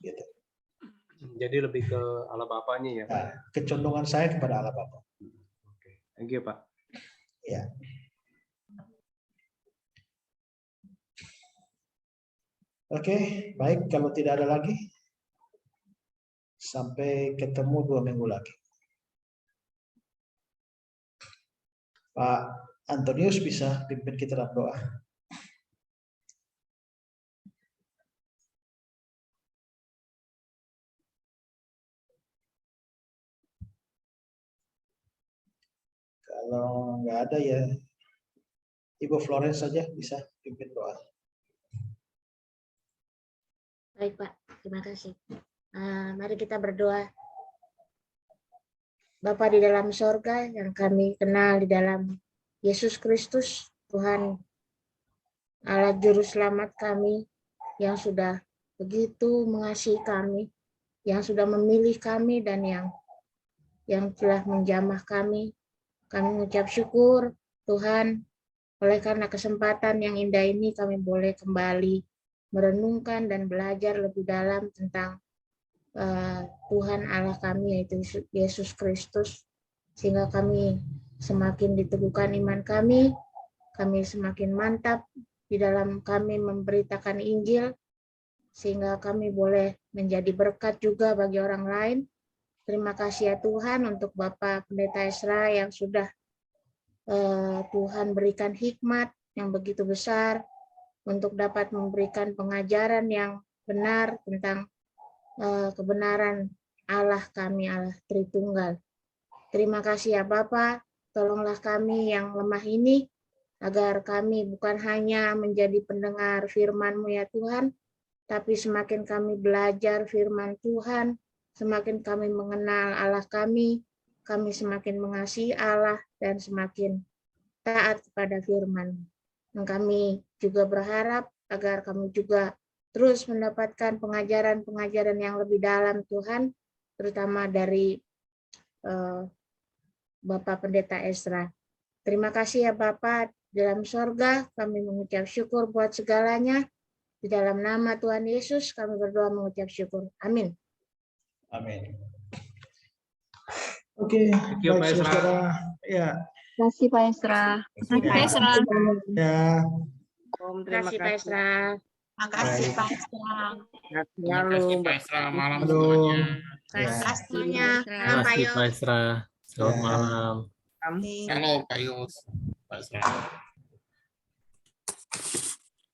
Gitu. Jadi lebih ke Allah Bapanya ya Pak? Nah, kecondongan saya kepada Allah Bapa. Oke. Thank you Pak. Ya. Oke, baik. Kalau tidak ada lagi, sampai ketemu 2 minggu lagi. Pak Antonius bisa pimpin kita dalam doa. Kalau nggak ada ya Ibu Florence saja bisa pimpin doa. Baik Pak, terima kasih. Mari kita berdoa. Bapa di dalam sorga yang kami kenal di dalam Yesus Kristus, Tuhan Allah Juru Selamat kami yang sudah begitu mengasihi kami, yang sudah memilih kami dan yang telah menjamah kami. Kami mengucap syukur Tuhan, oleh karena kesempatan yang indah ini kami boleh kembali merenungkan dan belajar lebih dalam tentang Tuhan Allah kami yaitu Yesus Kristus, sehingga kami semakin diteguhkan iman kami semakin mantap di dalam kami memberitakan Injil, sehingga kami boleh menjadi berkat juga bagi orang lain. Terima kasih ya Tuhan untuk Bapak Pendeta Esra yang sudah Tuhan berikan hikmat yang begitu besar untuk dapat memberikan pengajaran yang benar tentang kebenaran Allah kami, Allah Tritunggal. Terima kasih ya Bapa, tolonglah kami yang lemah ini, agar kami bukan hanya menjadi pendengar firman-Mu ya Tuhan, tapi semakin kami belajar firman Tuhan, semakin kami mengenal Allah kami semakin mengasihi Allah dan semakin taat kepada firman. Dan kami juga berharap agar kami juga terus mendapatkan pengajaran-pengajaran yang lebih dalam Tuhan, terutama dari Bapak Pendeta Ezra. Terima kasih ya Bapak, dalam sorga kami mengucap syukur buat segalanya. Di dalam nama Tuhan Yesus kami berdoa mengucap syukur. Amin. Amin. Oke, Thank you, Pak baik Ezra. saudara. Ya, Terima kasih Pak Esra. Terima kasih, ya. Terima kasih Pak Ezra. Makasih Pak Esra. Terima kasih Pak Esra, malam Halo. semuanya. Terima Ya. kasih semuanya. Terima Malam Pak Terima kasih Yos. Pak Esra. Selamat Ya. malam. Halo Pak Yus, Pak Esra.